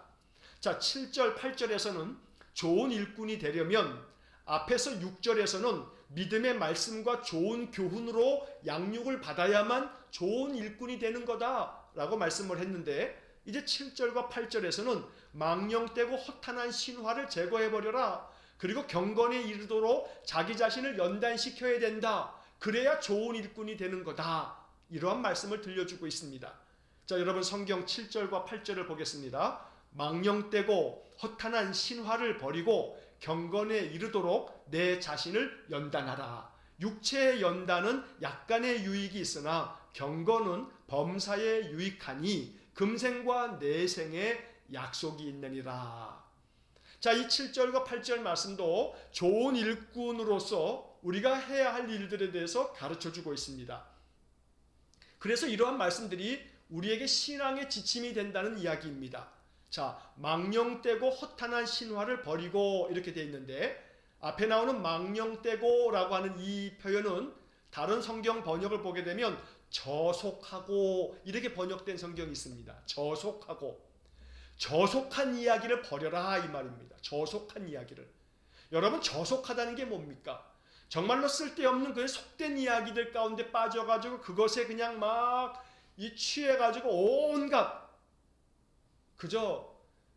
자, 7절, 8절에서는 좋은 일꾼이 되려면 앞에서 6절에서는 믿음의 말씀과 좋은 교훈으로 양육을 받아야만 좋은 일꾼이 되는 거다라고 말씀을 했는데 이제 7절과 8절에서는 망령되고 허탄한 신화를 제거해버려라. 그리고 경건에 이르도록 자기 자신을 연단시켜야 된다. 그래야 좋은 일꾼이 되는 거다. 이러한 말씀을 들려주고 있습니다. 자, 여러분 성경 7절과 8절을 보겠습니다. 망령되고 허탄한 신화를 버리고 경건에 이르도록 내 자신을 연단하라. 육체의 연단은 약간의 유익이 있으나 경건은 범사에 유익하니 금생과 내생에 약속이 있느니라. 자, 이 7절과 8절 말씀도 좋은 일꾼으로서 우리가 해야 할 일들에 대해서 가르쳐주고 있습니다. 그래서 이러한 말씀들이 우리에게 신앙의 지침이 된다는 이야기입니다. 자, 망령되고 허탄한 신화를 버리고 이렇게 되어 있는데 앞에 나오는 망령되고라고 하는 이 표현은 다른 성경 번역을 보게 되면 저속하고 이렇게 번역된 성경이 있습니다. 저속하고 저속한 이야기를 버려라 이 말입니다. 저속한 이야기를. 여러분 저속하다는 게 뭡니까? 정말로 쓸데없는 그 속된 이야기들 가운데 빠져가지고 그것에 그냥 막 이 취해가지고 온갖 그저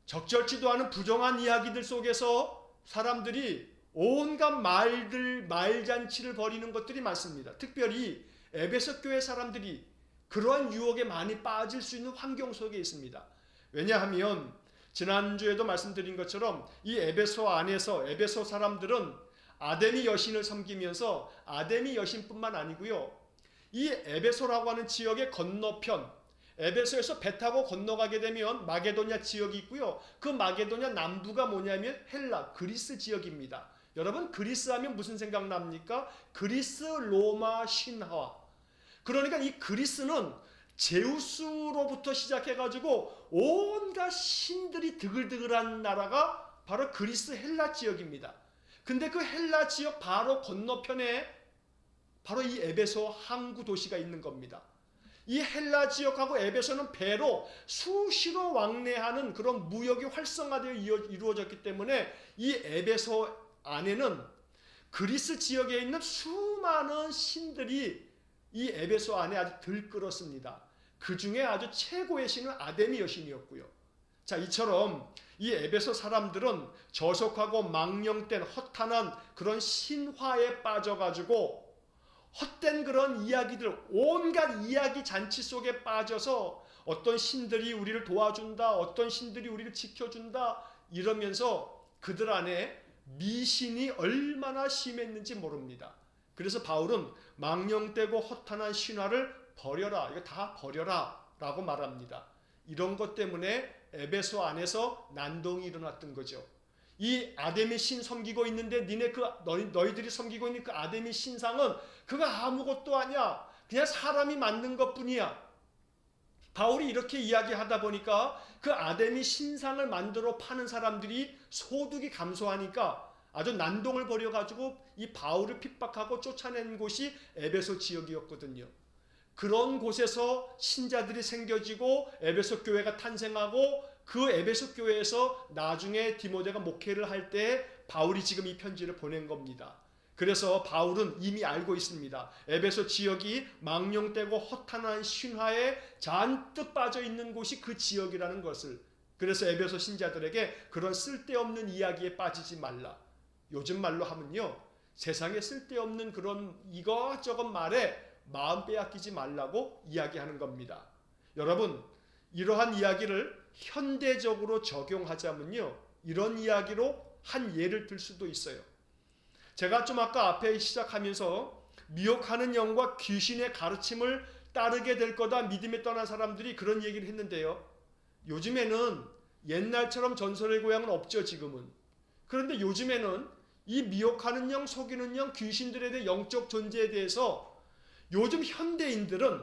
적절치도 않은 부정한 이야기들 속에서 사람들이 온갖 말잔치를 벌이는 것들이 많습니다. 특별히 에베소 교회 사람들이 그러한 유혹에 많이 빠질 수 있는 환경 속에 있습니다. 왜냐하면 지난주에도 말씀드린 것처럼 이 에베소 안에서 에베소 사람들은 아데미 여신을 섬기면서 아데미 여신뿐만 아니고요. 이 에베소라고 하는 지역의 건너편 에베소에서 배 타고 건너가게 되면 마게도냐 지역이 있고요. 그 마게도냐 남부가 뭐냐면 헬라, 그리스 지역입니다. 여러분 그리스 하면 무슨 생각납니까? 그리스 로마 신화. 그러니까 이 그리스는 제우스로부터 시작해가지고 온갖 신들이 드글드글한 나라가 바로 그리스 헬라 지역입니다. 근데 그 헬라 지역 바로 건너편에 바로 이 에베소 항구 도시가 있는 겁니다. 이 헬라 지역하고 에베소는 배로 수시로 왕래하는 그런 무역이 활성화되어 이루어졌기 때문에 이 에베소 안에는 그리스 지역에 있는 수많은 신들이 이 에베소 안에 아주 들끓었습니다. 그 중에 아주 최고의 신은 아데미 여신이었고요. 자, 이처럼 이 에베소 사람들은 저속하고 망령된 허탄한 그런 신화에 빠져가지고 헛된 그런 이야기들, 온갖 이야기 잔치 속에 빠져서 어떤 신들이 우리를 도와준다, 어떤 신들이 우리를 지켜준다 이러면서 그들 안에 미신이 얼마나 심했는지 모릅니다. 그래서 바울은 망령되고 허탄한 신화를 버려라, 이거 다 버려라 라고 말합니다. 이런 것 때문에 에베소 안에서 난동이 일어났던 거죠. 이 아데미 신 섬기고 있는데 너희들이 섬기고 있는 그 아데미 신상은 그거 아무것도 아니야. 그냥 사람이 만든 것뿐이야. 바울이 이렇게 이야기하다 보니까 그 아데미 신상을 만들어 파는 사람들이 소득이 감소하니까 아주 난동을 벌여가지고 이 바울을 핍박하고 쫓아낸 곳이 에베소 지역이었거든요. 그런 곳에서 신자들이 생겨지고 에베소 교회가 탄생하고 그 에베소 교회에서 나중에 디모데가 목회를 할 때 바울이 지금 이 편지를 보낸 겁니다. 그래서 바울은 이미 알고 있습니다. 에베소 지역이 망령되고 허탄한 신화에 잔뜩 빠져 있는 곳이 그 지역이라는 것을. 그래서 에베소 신자들에게 그런 쓸데없는 이야기에 빠지지 말라. 요즘 말로 하면요, 세상에 쓸데없는 그런 이것저것 말에 마음 빼앗기지 말라고 이야기하는 겁니다. 여러분, 이러한 이야기를 현대적으로 적용하자면요, 이런 이야기로 한 예를 들 수도 있어요. 제가 좀 아까 앞에 시작하면서 미혹하는 영과 귀신의 가르침을 따르게 될 거다 믿음에 떠난 사람들이 그런 얘기를 했는데요. 요즘에는 옛날처럼 전설의 고향은 없죠, 지금은. 그런데 요즘에는 이 미혹하는 영, 속이는 영, 귀신들에 대한 영적 존재에 대해서 요즘 현대인들은,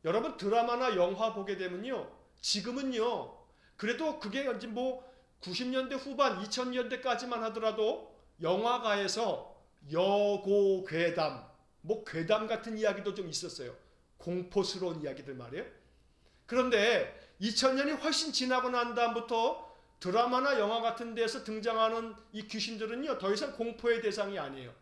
여러분 드라마나 영화 보게 되면요, 지금은요, 그래도 그게 이제 뭐 90년대 후반 2000년대까지만 하더라도 영화가에서 여고 괴담, 뭐 괴담 같은 이야기도 좀 있었어요. 공포스러운 이야기들 말이에요. 그런데 2000년이 훨씬 지나고 난 다음부터 드라마나 영화 같은 데서 등장하는 이 귀신들은요, 더 이상 공포의 대상이 아니에요.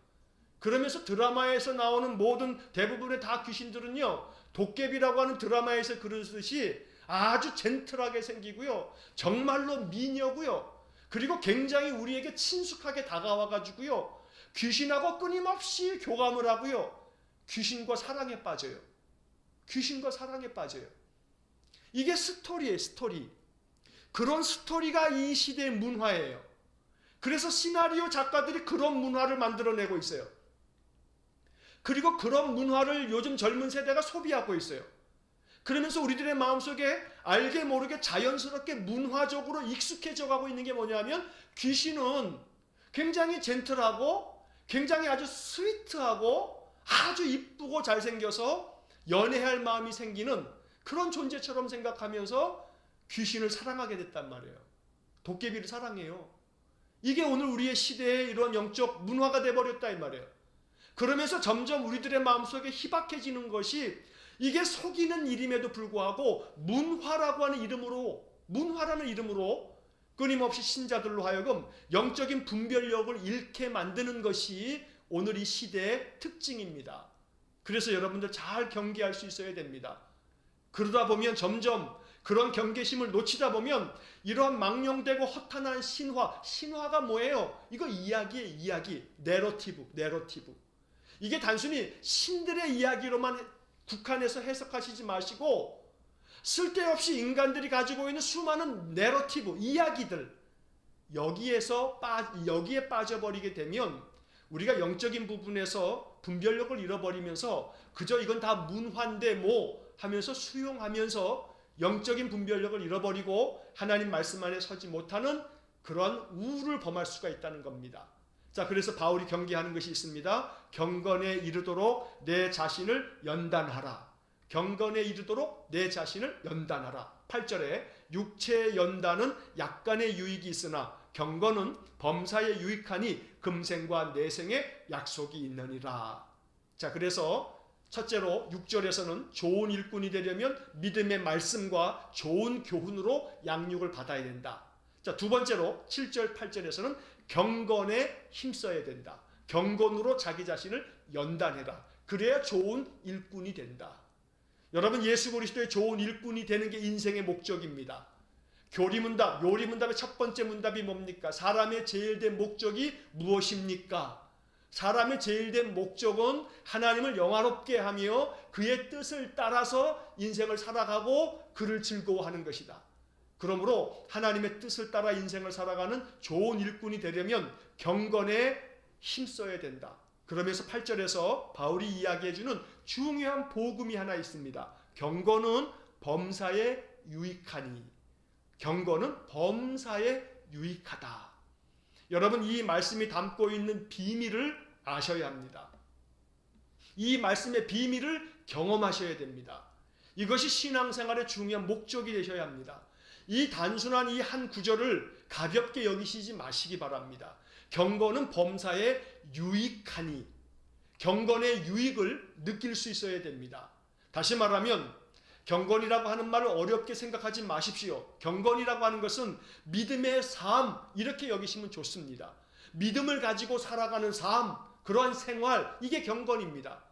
그러면서 드라마에서 나오는 모든 대부분의 다 귀신들은요, 도깨비라고 하는 드라마에서 그러듯이 아주 젠틀하게 생기고요, 정말로 미녀고요, 그리고 굉장히 우리에게 친숙하게 다가와 가지고요, 귀신하고 끊임없이 교감을 하고요, 귀신과 사랑에 빠져요. 귀신과 사랑에 빠져요. 이게 스토리예요, 스토리. 그런 스토리가 이 시대의 문화예요. 그래서 시나리오 작가들이 그런 문화를 만들어내고 있어요. 그리고 그런 문화를 요즘 젊은 세대가 소비하고 있어요. 그러면서 우리들의 마음속에 알게 모르게 자연스럽게 문화적으로 익숙해져 가고 있는 게 뭐냐면, 귀신은 굉장히 젠틀하고 굉장히 아주 스위트하고 아주 이쁘고 잘생겨서 연애할 마음이 생기는 그런 존재처럼 생각하면서 귀신을 사랑하게 됐단 말이에요. 도깨비를 사랑해요. 이게 오늘 우리의 시대의 이런 영적 문화가 돼버렸다 이 말이에요. 그러면서 점점 우리들의 마음속에 희박해지는 것이, 이게 속이는 일임에도 불구하고 문화라는 이름으로 끊임없이 신자들로 하여금 영적인 분별력을 잃게 만드는 것이 오늘 이 시대의 특징입니다. 그래서 여러분들 잘 경계할 수 있어야 됩니다. 그러다 보면 점점 그런 경계심을 놓치다 보면 이러한 망령되고 허탄한 신화가 뭐예요? 이거 이야기예요, 이야기. 내러티브. 이게 단순히 신들의 이야기로만 국한해서 해석하시지 마시고, 쓸데없이 인간들이 가지고 있는 수많은 내러티브, 이야기들, 여기에 빠져버리게 되면 우리가 영적인 부분에서 분별력을 잃어버리면서 그저 이건 다 문화인데 뭐 하면서 수용하면서 영적인 분별력을 잃어버리고 하나님 말씀 안에 서지 못하는 그러한 우를 범할 수가 있다는 겁니다. 자, 그래서 바울이 경계하는 것이 있습니다. 경건에 이르도록 내 자신을 연단하라. 경건에 이르도록 내 자신을 연단하라. 8절에 육체의 연단은 약간의 유익이 있으나 경건은 범사에 유익하니 금생과 내생에 약속이 있느니라. 자, 그래서 첫째로 6절에서는 좋은 일꾼이 되려면 믿음의 말씀과 좋은 교훈으로 양육을 받아야 된다. 자, 두 번째로 7절 8절에서는 경건에 힘써야 된다. 경건으로 자기 자신을 연단해라. 그래야 좋은 일꾼이 된다. 여러분, 예수 그리스도의 좋은 일꾼이 되는 게 인생의 목적입니다. 요리문답의 첫 번째 문답이 뭡니까? 사람의 제일 된 목적이 무엇입니까? 사람의 제일 된 목적은 하나님을 영화롭게 하며 그의 뜻을 따라서 인생을 살아가고 그를 즐거워하는 것이다. 그러므로 하나님의 뜻을 따라 인생을 살아가는 좋은 일꾼이 되려면 경건에 힘써야 된다. 그러면서 8절에서 바울이 이야기해주는 중요한 복음이 하나 있습니다. 경건은 범사에 유익하니. 경건은 범사에 유익하다. 여러분, 이 말씀이 담고 있는 비밀을 아셔야 합니다. 이 말씀의 비밀을 경험하셔야 됩니다. 이것이 신앙생활의 중요한 목적이 되셔야 합니다. 이 단순한 이 한 구절을 가볍게 여기시지 마시기 바랍니다. 경건은 범사에 유익하니. 경건의 유익을 느낄 수 있어야 됩니다. 다시 말하면 경건이라고 하는 말을 어렵게 생각하지 마십시오. 경건이라고 하는 것은 믿음의 삶, 이렇게 여기시면 좋습니다. 믿음을 가지고 살아가는 삶, 그러한 생활, 이게 경건입니다.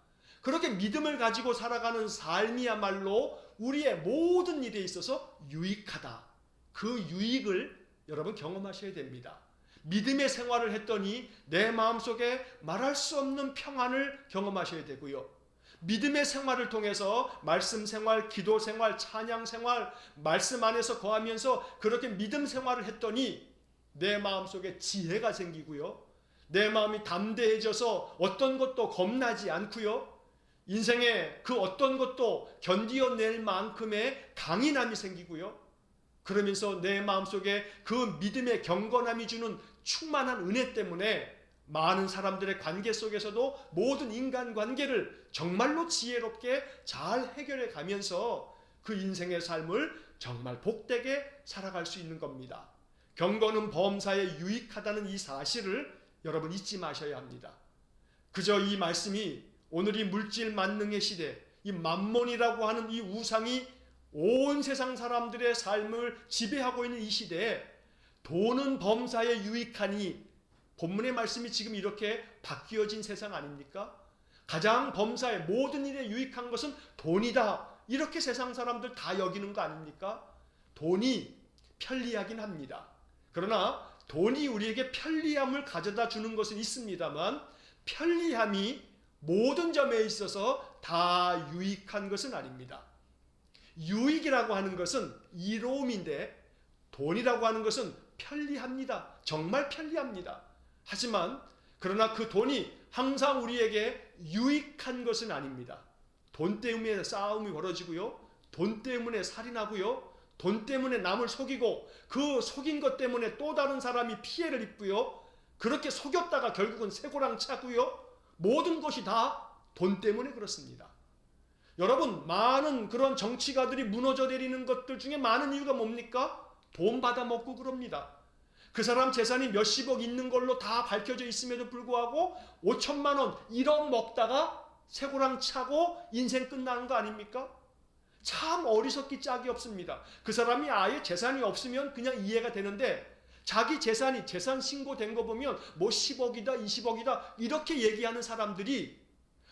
그렇게 믿음을 가지고 살아가는 삶이야말로 우리의 모든 일에 있어서 유익하다. 그 유익을 여러분 경험하셔야 됩니다. 믿음의 생활을 했더니 내 마음속에 말할 수 없는 평안을 경험하셔야 되고요. 믿음의 생활을 통해서 말씀 생활, 기도 생활, 찬양 생활, 말씀 안에서 거하면서 그렇게 믿음 생활을 했더니 내 마음속에 지혜가 생기고요. 내 마음이 담대해져서 어떤 것도 겁나지 않고요. 인생에 그 어떤 것도 견디어낼 만큼의 강인함이 생기고요. 그러면서 내 마음속에 그 믿음의 경건함이 주는 충만한 은혜 때문에 많은 사람들의 관계 속에서도 모든 인간관계를 정말로 지혜롭게 잘 해결해 가면서 그 인생의 삶을 정말 복되게 살아갈 수 있는 겁니다. 경건은 범사에 유익하다는 이 사실을 여러분 잊지 마셔야 합니다. 그저 이 말씀이 오늘 이 물질 만능의 시대, 이 만몬이라고 하는 이 우상이 온 세상 사람들의 삶을 지배하고 있는 이 시대에 돈은 범사에 유익하니, 본문의 말씀이 지금 이렇게 바뀌어진 세상 아닙니까? 가장 범사에 모든 일에 유익한 것은 돈이다, 이렇게 세상 사람들 다 여기는 거 아닙니까? 돈이 편리하긴 합니다. 그러나 돈이 우리에게 편리함을 가져다 주는 것은 있습니다만 편리함이 모든 점에 있어서 다 유익한 것은 아닙니다. 유익이라고 하는 것은 이로움인데 돈이라고 하는 것은 편리합니다. 정말 편리합니다. 하지만 그러나 그 돈이 항상 우리에게 유익한 것은 아닙니다. 돈 때문에 싸움이 벌어지고요. 돈 때문에 살인하고요. 돈 때문에 남을 속이고 그 속인 것 때문에 또 다른 사람이 피해를 입고요. 그렇게 속였다가 결국은 쇠고랑 차고요. 모든 것이 다 돈 때문에 그렇습니다. 여러분, 많은 그런 정치가들이 무너져 내리는 것들 중에 많은 이유가 뭡니까? 돈 받아먹고 그럽니다. 그 사람 재산이 몇십억 있는 걸로 다 밝혀져 있음에도 불구하고 5천만 원 1억 먹다가 쇠고랑 차고 인생 끝나는 거 아닙니까? 참 어리석기 짝이 없습니다. 그 사람이 아예 재산이 없으면 그냥 이해가 되는데 자기 재산 신고된 거 보면 뭐 10억이다 20억이다 이렇게 얘기하는 사람들이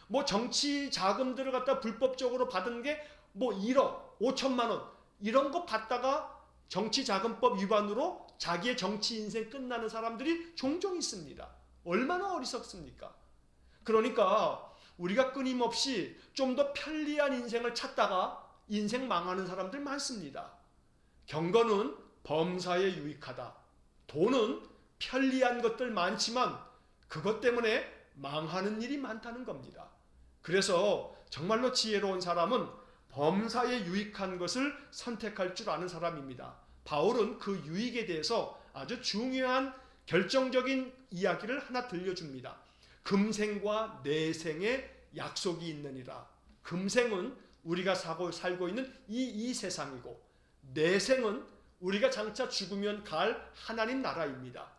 뭐 정치 자금들을 갖다 불법적으로 받은 게 뭐 1억 5천만 원 이런 거 받다가 정치자금법 위반으로 자기의 정치 인생 끝나는 사람들이 종종 있습니다. 얼마나 어리석습니까? 그러니까 우리가 끊임없이 좀 더 편리한 인생을 찾다가 인생 망하는 사람들 많습니다. 경건은 범사에 유익하다. 돈은 편리한 것들 많지만 그것 때문에 망하는 일이 많다는 겁니다. 그래서 정말로 지혜로운 사람은 범사에 유익한 것을 선택할 줄 아는 사람입니다. 바울은 그 유익에 대해서 아주 중요한 결정적인 이야기를 하나 들려줍니다. 금생과 내생의 약속이 있느니라. 금생은 우리가 살고 있는 이 세상이고 내생은 우리가 장차 죽으면 갈 하나님 나라입니다.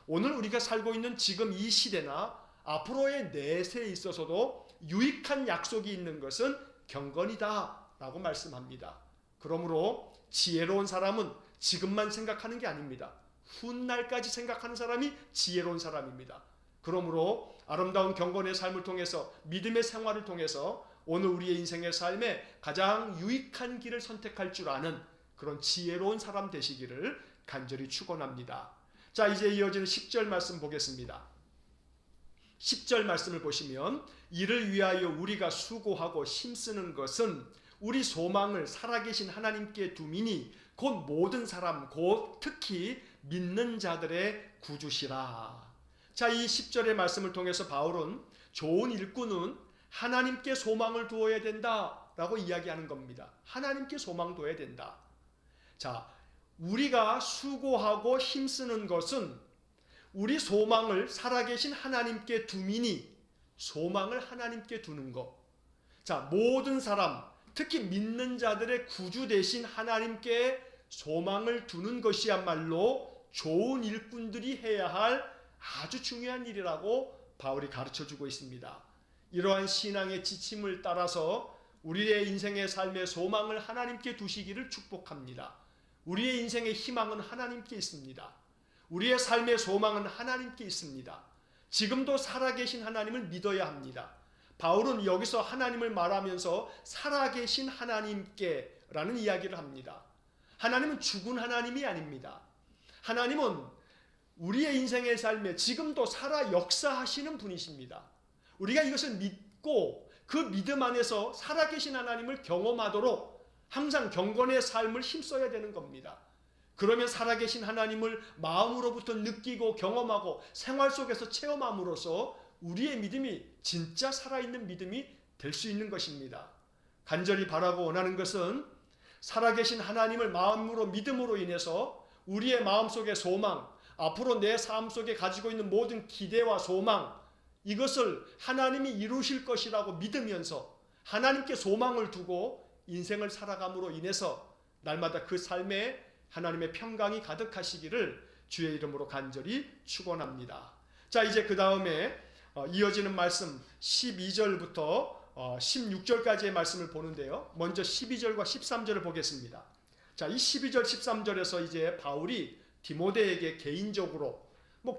오늘 우리가 살고 있는 지금 이 시대나 앞으로의 내세에 있어서도 유익한 약속이 있는 것은 경건이다 라고 말씀합니다. 그러므로 지혜로운 사람은 지금만 생각하는 게 아닙니다. 훗날까지 생각하는 사람이 지혜로운 사람입니다. 그러므로 아름다운 경건의 삶을 통해서 믿음의 생활을 통해서 오늘 우리의 인생의 삶에 가장 유익한 길을 선택할 줄 아는 그런 지혜로운 사람 되시기를 간절히 축원합니다. 자, 이제 이어지는 10절 말씀 보겠습니다. 10절 말씀을 보시면 이를 위하여 우리가 수고하고 힘쓰는 것은 우리 소망을 살아계신 하나님께 두미니 곧 모든 사람 곧 특히 믿는 자들의 구주시라. 자, 이 10절의 말씀을 통해서 바울은 좋은 일꾼은 하나님께 소망을 두어야 된다라고 이야기하는 겁니다. 하나님께 소망 두어야 된다. 자, 우리가 수고하고 힘쓰는 것은 우리 소망을 살아계신 하나님께 두미니 소망을 하나님께 두는 것. 자, 모든 사람, 특히 믿는 자들의 구주 되신 하나님께 소망을 두는 것이야말로 좋은 일꾼들이 해야 할 아주 중요한 일이라고 바울이 가르쳐주고 있습니다. 이러한 신앙의 지침을 따라서 우리의 인생의 삶의 소망을 하나님께 두시기를 축복합니다. 우리의 인생의 희망은 하나님께 있습니다. 우리의 삶의 소망은 하나님께 있습니다. 지금도 살아계신 하나님을 믿어야 합니다. 바울은 여기서 하나님을 말하면서 살아계신 하나님께 라는 이야기를 합니다. 하나님은 죽은 하나님이 아닙니다. 하나님은 우리의 인생의 삶에 지금도 살아 역사하시는 분이십니다. 우리가 이것을 믿고 그 믿음 안에서 살아계신 하나님을 경험하도록 항상 경건의 삶을 힘써야 되는 겁니다. 그러면 살아계신 하나님을 마음으로부터 느끼고 경험하고 생활 속에서 체험함으로써 우리의 믿음이 진짜 살아있는 믿음이 될 수 있는 것입니다. 간절히 바라고 원하는 것은 살아계신 하나님을 마음으로 믿음으로 인해서 우리의 마음속의 소망, 앞으로 내 삶 속에 가지고 있는 모든 기대와 소망, 이것을 하나님이 이루실 것이라고 믿으면서 하나님께 소망을 두고 인생을 살아감으로 인해서 날마다 그 삶에 하나님의 평강이 가득하시기를 주의 이름으로 간절히 축원합니다. 자, 이제 그 다음에 이어지는 말씀 12절부터 16절까지의 말씀을 보는데요. 먼저 12절과 13절을 보겠습니다. 자, 이 12절 13절에서 이제 바울이 디모데에게 개인적으로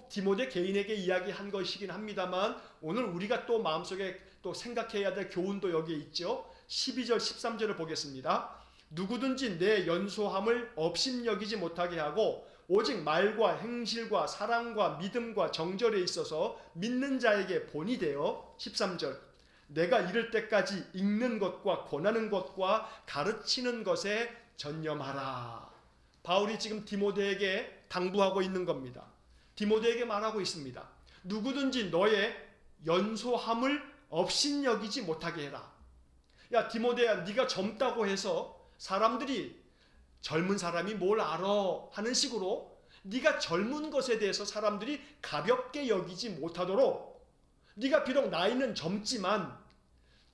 디모데 개인에게 이야기한 것이긴 합니다만 오늘 우리가 또 마음속에 또 생각해야 될 교훈도 여기에 있죠. 12절 13절을 보겠습니다. 누구든지 내 연소함을 업신여기지 못하게 하고 오직 말과 행실과 사랑과 믿음과 정절에 있어서 믿는 자에게 본이 되어 13절 내가 이를 때까지 읽는 것과 권하는 것과 가르치는 것에 전념하라. 바울이 지금 디모데에게 당부하고 있는 겁니다. 디모데에게 말하고 있습니다. 누구든지 너의 연소함을 업신여기지 못하게 해라. 야 디모데야, 네가 젊다고 해서 사람들이 젊은 사람이 뭘 알아 하는 식으로 네가 젊은 것에 대해서 사람들이 가볍게 여기지 못하도록, 네가 비록 나이는 젊지만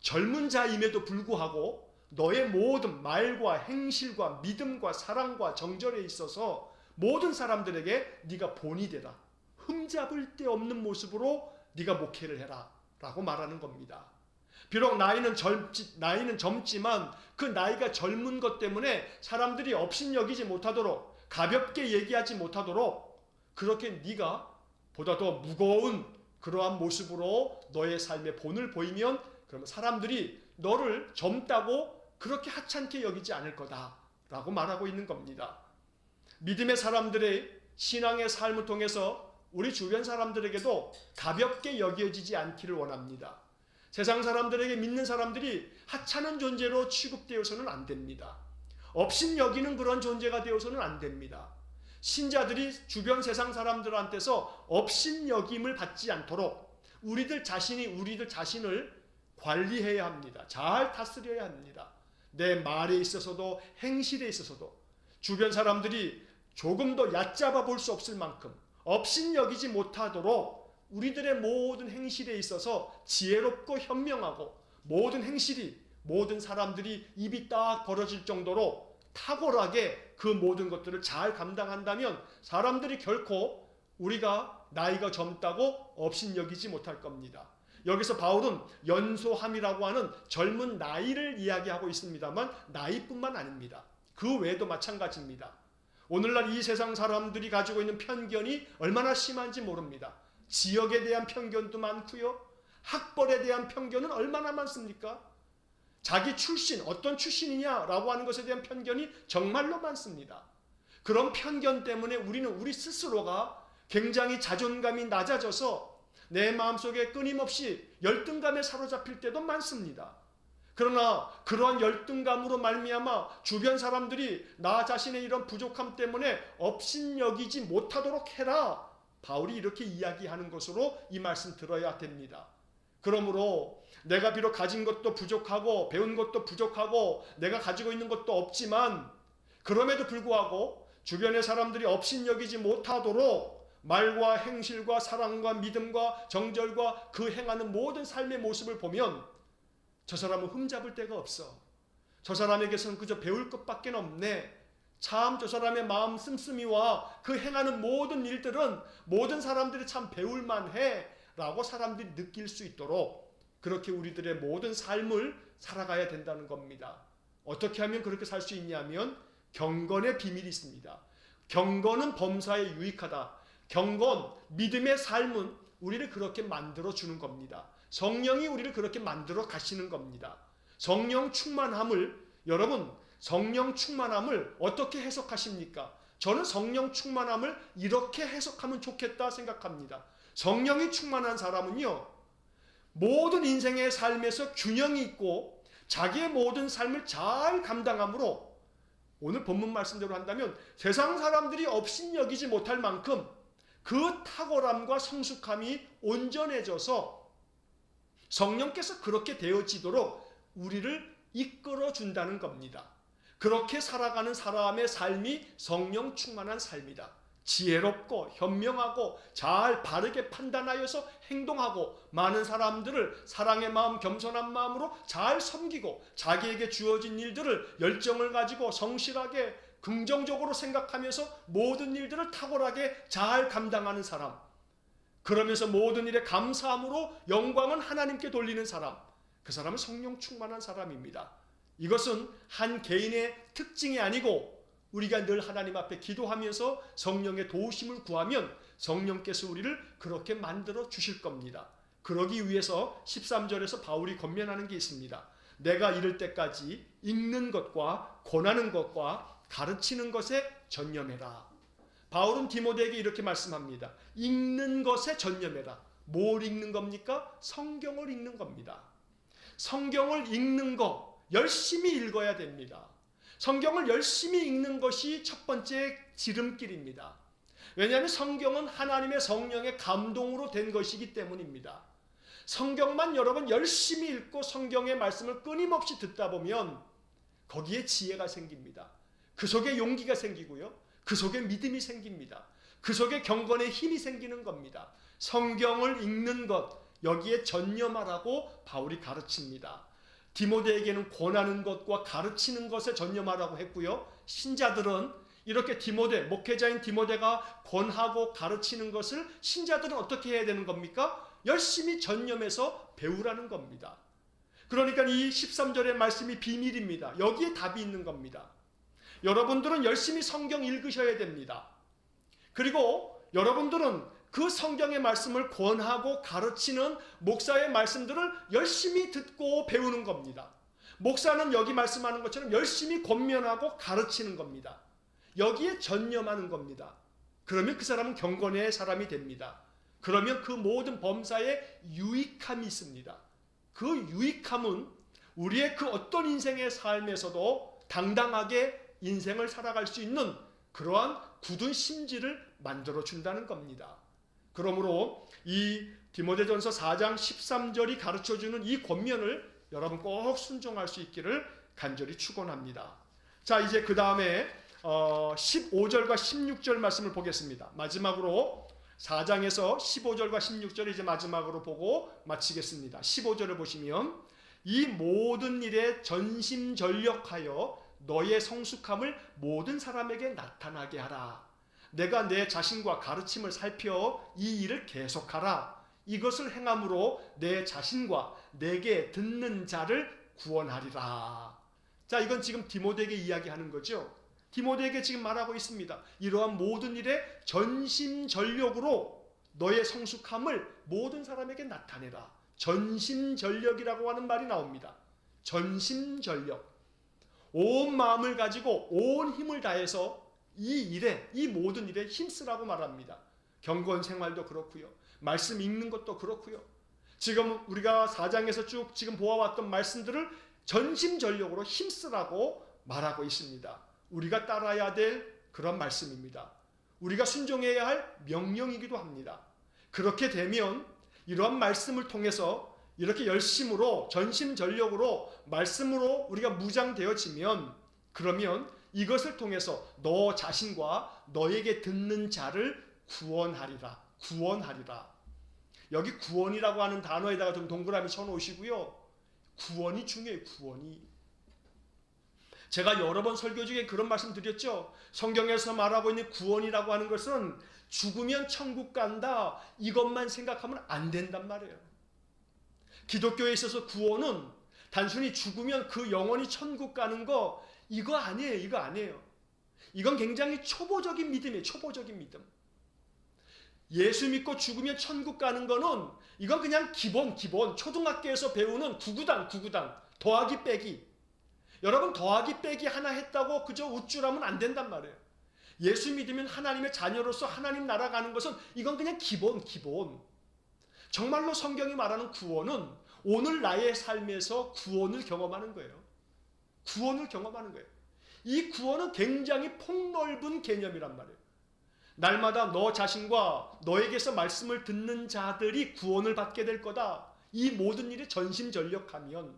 젊은 자임에도 불구하고 너의 모든 말과 행실과 믿음과 사랑과 정절에 있어서 모든 사람들에게 네가 본이 되라. 흠잡을 데 없는 모습으로 네가 목회를 해라 라고 말하는 겁니다. 비록 나이는 젊지만 그 나이가 젊은 것 때문에 사람들이 업신여기지 못하도록, 가볍게 얘기하지 못하도록 그렇게 네가 보다 더 무거운 그러한 모습으로 너의 삶의 본을 보이면 그러면 사람들이 너를 젊다고 그렇게 하찮게 여기지 않을 거다라고 말하고 있는 겁니다. 믿음의 사람들의 신앙의 삶을 통해서 우리 주변 사람들에게도 가볍게 여겨지지 않기를 원합니다. 세상 사람들에게 믿는 사람들이 하찮은 존재로 취급되어서는 안 됩니다. 업신여기는 그런 존재가 되어서는 안 됩니다. 신자들이 주변 세상 사람들한테서 업신여김을 받지 않도록 우리들 자신을 관리해야 합니다. 잘 다스려야 합니다. 내 말에 있어서도 행실에 있어서도 주변 사람들이 조금 더 얕잡아 볼 수 없을 만큼 업신여기지 못하도록 우리들의 모든 행실에 있어서 지혜롭고 현명하고 모든 행실이 모든 사람들이 입이 딱 벌어질 정도로 탁월하게 그 모든 것들을 잘 감당한다면 사람들이 결코 우리가 나이가 젊다고 업신여기지 못할 겁니다. 여기서 바울은 연소함이라고 하는 젊은 나이를 이야기하고 있습니다만 나이뿐만 아닙니다. 그 외에도 마찬가지입니다. 오늘날 이 세상 사람들이 가지고 있는 편견이 얼마나 심한지 모릅니다. 지역에 대한 편견도 많고요. 학벌에 대한 편견은 얼마나 많습니까? 자기 출신, 어떤 출신이냐라고 하는 것에 대한 편견이 정말로 많습니다. 그런 편견 때문에 우리는 우리 스스로가 굉장히 자존감이 낮아져서 내 마음속에 끊임없이 열등감에 사로잡힐 때도 많습니다. 그러나 그러한 열등감으로 말미암아 주변 사람들이 나 자신의 이런 부족함 때문에 업신여기지 못하도록 해라. 바울이 이렇게 이야기하는 것으로 이 말씀 들어야 됩니다. 그러므로 내가 비록 가진 것도 부족하고 배운 것도 부족하고 내가 가지고 있는 것도 없지만 그럼에도 불구하고 주변의 사람들이 업신여기지 못하도록 말과 행실과 사랑과 믿음과 정절과 그 행하는 모든 삶의 모습을 보면 저 사람은 흠잡을 데가 없어. 저 사람에게서는 그저 배울 것밖에 없네. 참 저 사람의 마음 씀씀이와 그 행하는 모든 일들은 모든 사람들이 참 배울만해 라고 사람들이 느낄 수 있도록 그렇게 우리들의 모든 삶을 살아가야 된다는 겁니다. 어떻게 하면 그렇게 살 수 있냐면 경건의 비밀이 있습니다. 경건은 범사에 유익하다. 경건, 믿음의 삶은 우리를 그렇게 만들어 주는 겁니다. 성령이 우리를 그렇게 만들어 가시는 겁니다. 성령 충만함을, 여러분 성령 충만함을 어떻게 해석하십니까? 저는 성령 충만함을 이렇게 해석하면 좋겠다 생각합니다. 성령이 충만한 사람은요, 모든 인생의 삶에서 균형이 있고 자기의 모든 삶을 잘 감당함으로 오늘 본문 말씀대로 한다면 세상 사람들이 업신여기지 못할 만큼 그 탁월함과 성숙함이 온전해져서 성령께서 그렇게 되어지도록 우리를 이끌어 준다는 겁니다. 그렇게 살아가는 사람의 삶이 성령 충만한 삶이다. 지혜롭고 현명하고 잘 바르게 판단하여서 행동하고 많은 사람들을 사랑의 마음, 겸손한 마음으로 잘 섬기고 자기에게 주어진 일들을 열정을 가지고 성실하게 긍정적으로 생각하면서 모든 일들을 탁월하게 잘 감당하는 사람, 그러면서 모든 일에 감사함으로 영광은 하나님께 돌리는 사람, 그 사람은 성령 충만한 사람입니다. 이것은 한 개인의 특징이 아니고 우리가 늘 하나님 앞에 기도하면서 성령의 도우심을 구하면 성령께서 우리를 그렇게 만들어 주실 겁니다. 그러기 위해서 13절에서 바울이 권면하는 게 있습니다. 내가 이를 때까지 읽는 것과 권하는 것과 가르치는 것에 전념해라. 바울은 디모데에게 이렇게 말씀합니다. 읽는 것에 전념해라. 뭘 읽는 겁니까? 성경을 읽는 겁니다. 성경을 읽는 거 열심히 읽어야 됩니다. 성경을 열심히 읽는 것이 첫 번째 지름길입니다. 왜냐하면 성경은 하나님의 성령의 감동으로 된 것이기 때문입니다. 성경만 여러분 열심히 읽고 성경의 말씀을 끊임없이 듣다 보면 거기에 지혜가 생깁니다. 그 속에 용기가 생기고요. 그 속에 믿음이 생깁니다. 그 속에 경건의 힘이 생기는 겁니다. 성경을 읽는 것, 여기에 전념하라고 바울이 가르칩니다. 디모데에게는 권하는 것과 가르치는 것에 전념하라고 했고요. 신자들은 이렇게 목회자인 디모데가 권하고 가르치는 것을 신자들은 어떻게 해야 되는 겁니까? 열심히 전념해서 배우라는 겁니다. 그러니까 이 13절의 말씀이 비밀입니다. 여기에 답이 있는 겁니다. 여러분들은 열심히 성경 읽으셔야 됩니다. 그리고 여러분들은 그 성경의 말씀을 권하고 가르치는 목사의 말씀들을 열심히 듣고 배우는 겁니다. 목사는 여기 말씀하는 것처럼 열심히 권면하고 가르치는 겁니다. 여기에 전념하는 겁니다. 그러면 그 사람은 경건의 사람이 됩니다. 그러면 그 모든 범사에 유익함이 있습니다. 그 유익함은 우리의 그 어떤 인생의 삶에서도 당당하게 인생을 살아갈 수 있는 그러한 굳은 심지를 만들어 준다는 겁니다. 그러므로 이 디모데전서 4장 13절이 가르쳐주는 이 권면을 여러분 꼭 순종할 수 있기를 간절히 축원합니다. 자, 이제 그 다음에 15절과 16절 말씀을 보겠습니다. 마지막으로 4장에서 15절과 16절을 이제 마지막으로 보고 마치겠습니다. 15절을 보시면 이 모든 일에 전심전력하여 너의 성숙함을 모든 사람에게 나타나게 하라. 내가 내 자신과 가르침을 살펴 이 일을 계속하라. 이것을 행함으로 내 자신과 내게 듣는 자를 구원하리라. 자, 이건 지금 디모데에게 이야기하는 거죠. 디모데에게 지금 말하고 있습니다. 이러한 모든 일에 전심전력으로 너의 성숙함을 모든 사람에게 나타내라. 전심전력이라고 하는 말이 나옵니다. 전심전력. 온 마음을 가지고 온 힘을 다해서 이 모든 일에 힘쓰라고 말합니다. 경건 생활도 그렇고요. 말씀 읽는 것도 그렇고요. 지금 우리가 4장에서 쭉 지금 보아왔던 말씀들을 전심전력으로 힘쓰라고 말하고 있습니다. 우리가 따라야 될 그런 말씀입니다. 우리가 순종해야 할 명령이기도 합니다. 그렇게 되면 이러한 말씀을 통해서 이렇게 열심으로 전심전력으로 말씀으로 우리가 무장되어지면 그러면 이것을 통해서 너 자신과 너에게 듣는 자를 구원하리라. 구원하리라. 여기 구원이라고 하는 단어에다가 좀 동그라미 쳐놓으시고요. 구원이 중요해요. 구원이. 제가 여러 번 설교 중에 그런 말씀 드렸죠. 성경에서 말하고 있는 구원이라고 하는 것은 죽으면 천국 간다 이것만 생각하면 안 된단 말이에요. 기독교에 있어서 구원은 단순히 죽으면 그 영혼이 천국 가는 거 이거 아니에요. 이거 아니에요. 이건 굉장히 초보적인 믿음이에요. 초보적인 믿음. 예수 믿고 죽으면 천국 가는 거는 이건 그냥 기본 초등학교에서 배우는 구구단 더하기 빼기. 여러분 더하기 빼기 하나 했다고 그저 우쭐하면 안 된단 말이에요. 예수 믿으면 하나님의 자녀로서 하나님 나라 가는 것은 이건 그냥 기본. 정말로 성경이 말하는 구원은 오늘 나의 삶에서 구원을 경험하는 거예요. 구원을 경험하는 거예요. 이 구원은 굉장히 폭넓은 개념이란 말이에요. 날마다 너 자신과 너에게서 말씀을 듣는 자들이 구원을 받게 될 거다. 이 모든 일에 전심전력하면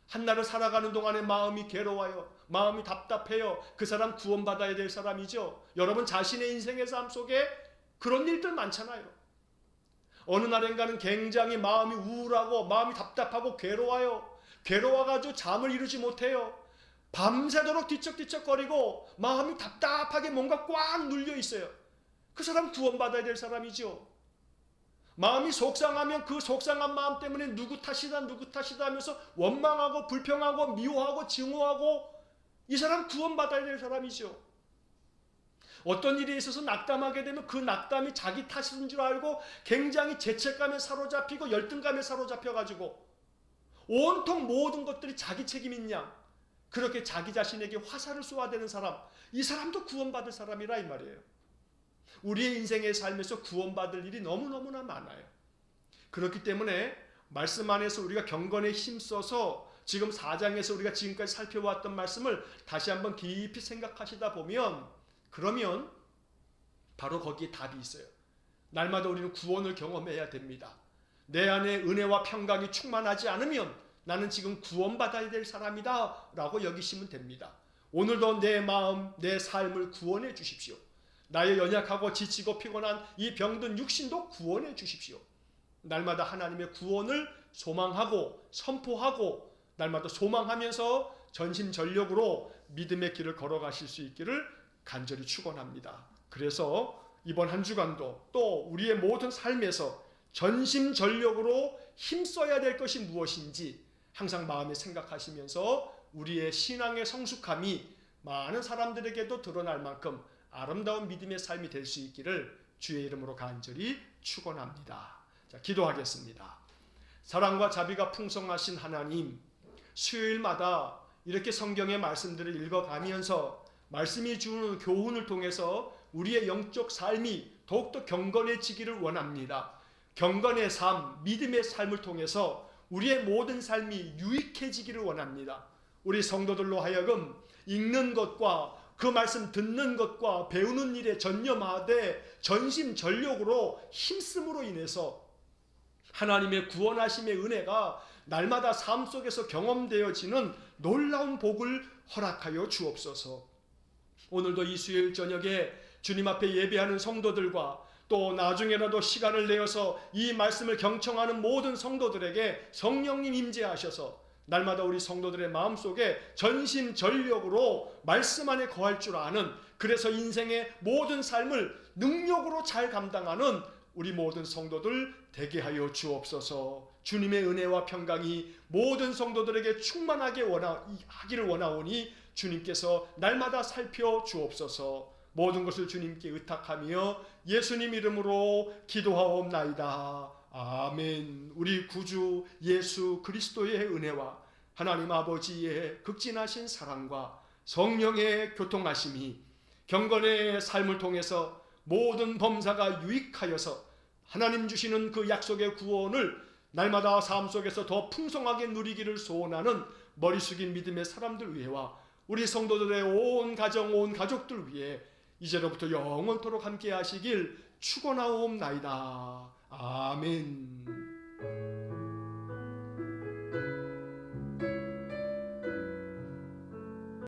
한날을 살아가는 동안에 마음이 괴로워요. 마음이 답답해요. 그 사람 구원받아야 될 사람이죠. 여러분 자신의 인생의 삶 속에 그런 일들 많잖아요. 어느 날인가는 굉장히 마음이 우울하고 마음이 답답하고 괴로워요. 괴로워가지고 잠을 이루지 못해요. 밤새도록 뒤척뒤척거리고 마음이 답답하게 뭔가 꽉 눌려 있어요. 그 사람 구원받아야 될 사람이죠. 마음이 속상하면 그 속상한 마음 때문에 누구 탓이다 하면서 원망하고 불평하고 미워하고 증오하고 이 사람 구원받아야 될 사람이죠. 어떤 일에 있어서 낙담하게 되면 그 낙담이 자기 탓인 줄 알고 굉장히 죄책감에 사로잡히고 열등감에 사로잡혀가지고 온통 모든 것들이 자기 책임인 양 그렇게 자기 자신에게 화살을 쏘아대는 사람, 이 사람도 구원받을 사람이라 이 말이에요. 우리의 인생의 삶에서 구원받을 일이 너무너무나 많아요. 그렇기 때문에 말씀 안에서 우리가 경건에 힘써서 지금 4장에서 우리가 지금까지 살펴왔던 말씀을 다시 한번 깊이 생각하시다 보면 그러면 바로 거기에 답이 있어요. 날마다 우리는 구원을 경험해야 됩니다. 내 안에 은혜와 평강이 충만하지 않으면 나는 지금 구원받아야 될 사람이다 라고 여기시면 됩니다. 오늘도 내 마음, 내 삶을 구원해 주십시오. 나의 연약하고 지치고 피곤한 이 병든 육신도 구원해 주십시오. 날마다 하나님의 구원을 소망하고 선포하고 날마다 소망하면서 전심전력으로 믿음의 길을 걸어가실 수 있기를 간절히 축원합니다. 그래서 이번 한 주간도 또 우리의 모든 삶에서 전심전력으로 힘써야 될 것이 무엇인지 항상 마음에 생각하시면서 우리의 신앙의 성숙함이 많은 사람들에게도 드러날 만큼 아름다운 믿음의 삶이 될 수 있기를 주의 이름으로 간절히 축원합니다. 자, 기도하겠습니다. 사랑과 자비가 풍성하신 하나님, 수요일마다 이렇게 성경의 말씀들을 읽어가면서 말씀이 주는 교훈을 통해서 우리의 영적 삶이 더욱더 경건해지기를 원합니다. 경건의 삶, 믿음의 삶을 통해서 우리의 모든 삶이 유익해지기를 원합니다. 우리 성도들로 하여금 읽는 것과 그 말씀 듣는 것과 배우는 일에 전념하되 전심전력으로 힘쓰므로 인해서 하나님의 구원하심의 은혜가 날마다 삶 속에서 경험되어지는 놀라운 복을 허락하여 주옵소서. 오늘도 이 수요일 저녁에 주님 앞에 예배하는 성도들과 또 나중에라도 시간을 내어서 이 말씀을 경청하는 모든 성도들에게 성령님 임재하셔서 날마다 우리 성도들의 마음속에 전심전력으로 말씀 안에 거할 줄 아는, 그래서 인생의 모든 삶을 능력으로 잘 감당하는 우리 모든 성도들 되게 하여 주옵소서. 주님의 은혜와 평강이 모든 성도들에게 충만하게 하기를 원하오니 주님께서 날마다 살펴 주옵소서. 모든 것을 주님께 의탁하며 예수님 이름으로 기도하옵나이다. 아멘. 우리 구주 예수 그리스도의 은혜와 하나님 아버지의 극진하신 사랑과 성령의 교통하심이 경건의 삶을 통해서 모든 범사가 유익하여서 하나님 주시는 그 약속의 구원을 날마다 삶 속에서 더 풍성하게 누리기를 소원하는 머리 숙인 믿음의 사람들 위해와 우리 성도들의 온 가정 온 가족들 위해 이제로부터 영원토록 함께 하시길 축원하옵나이다. 아멘.